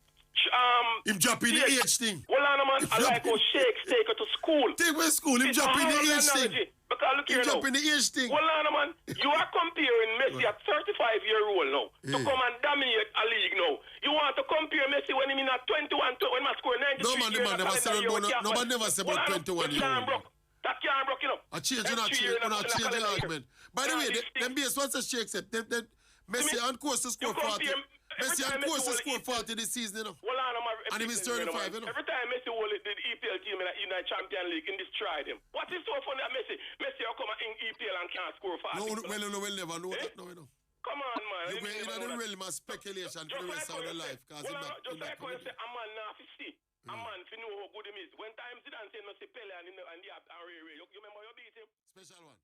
him dropping the age thing. Hold on, man, I like how Shakes take her to school. Take her to school, him dropping the age thing. Because look here now. Dropping the age thing. Hold on, man, you are comparing Messi at 35-year-old now to come and dominate a league now. You want to compare Messi when he's at 21, when he scored 93 No, man, never said nobody never said about 21-year-old. That can't broke, you know. I change the argument. By the way, them base once a shake said, Messi on course to score 40. Messi on course to score 40 this season, you know. And he is 35, you know. Every time Messi won the EPL team in the Champions League, and destroyed him. What is so funny that Messi will come in EPL and can't score 40? No, we'll never know that now, you know. Come on, man. You're going in the realm of speculation for the rest of the life. Just like when you say, a man now fi see. A man fi know how good him is. When times Zidane say no see Pele and you remember you beat him? Special one.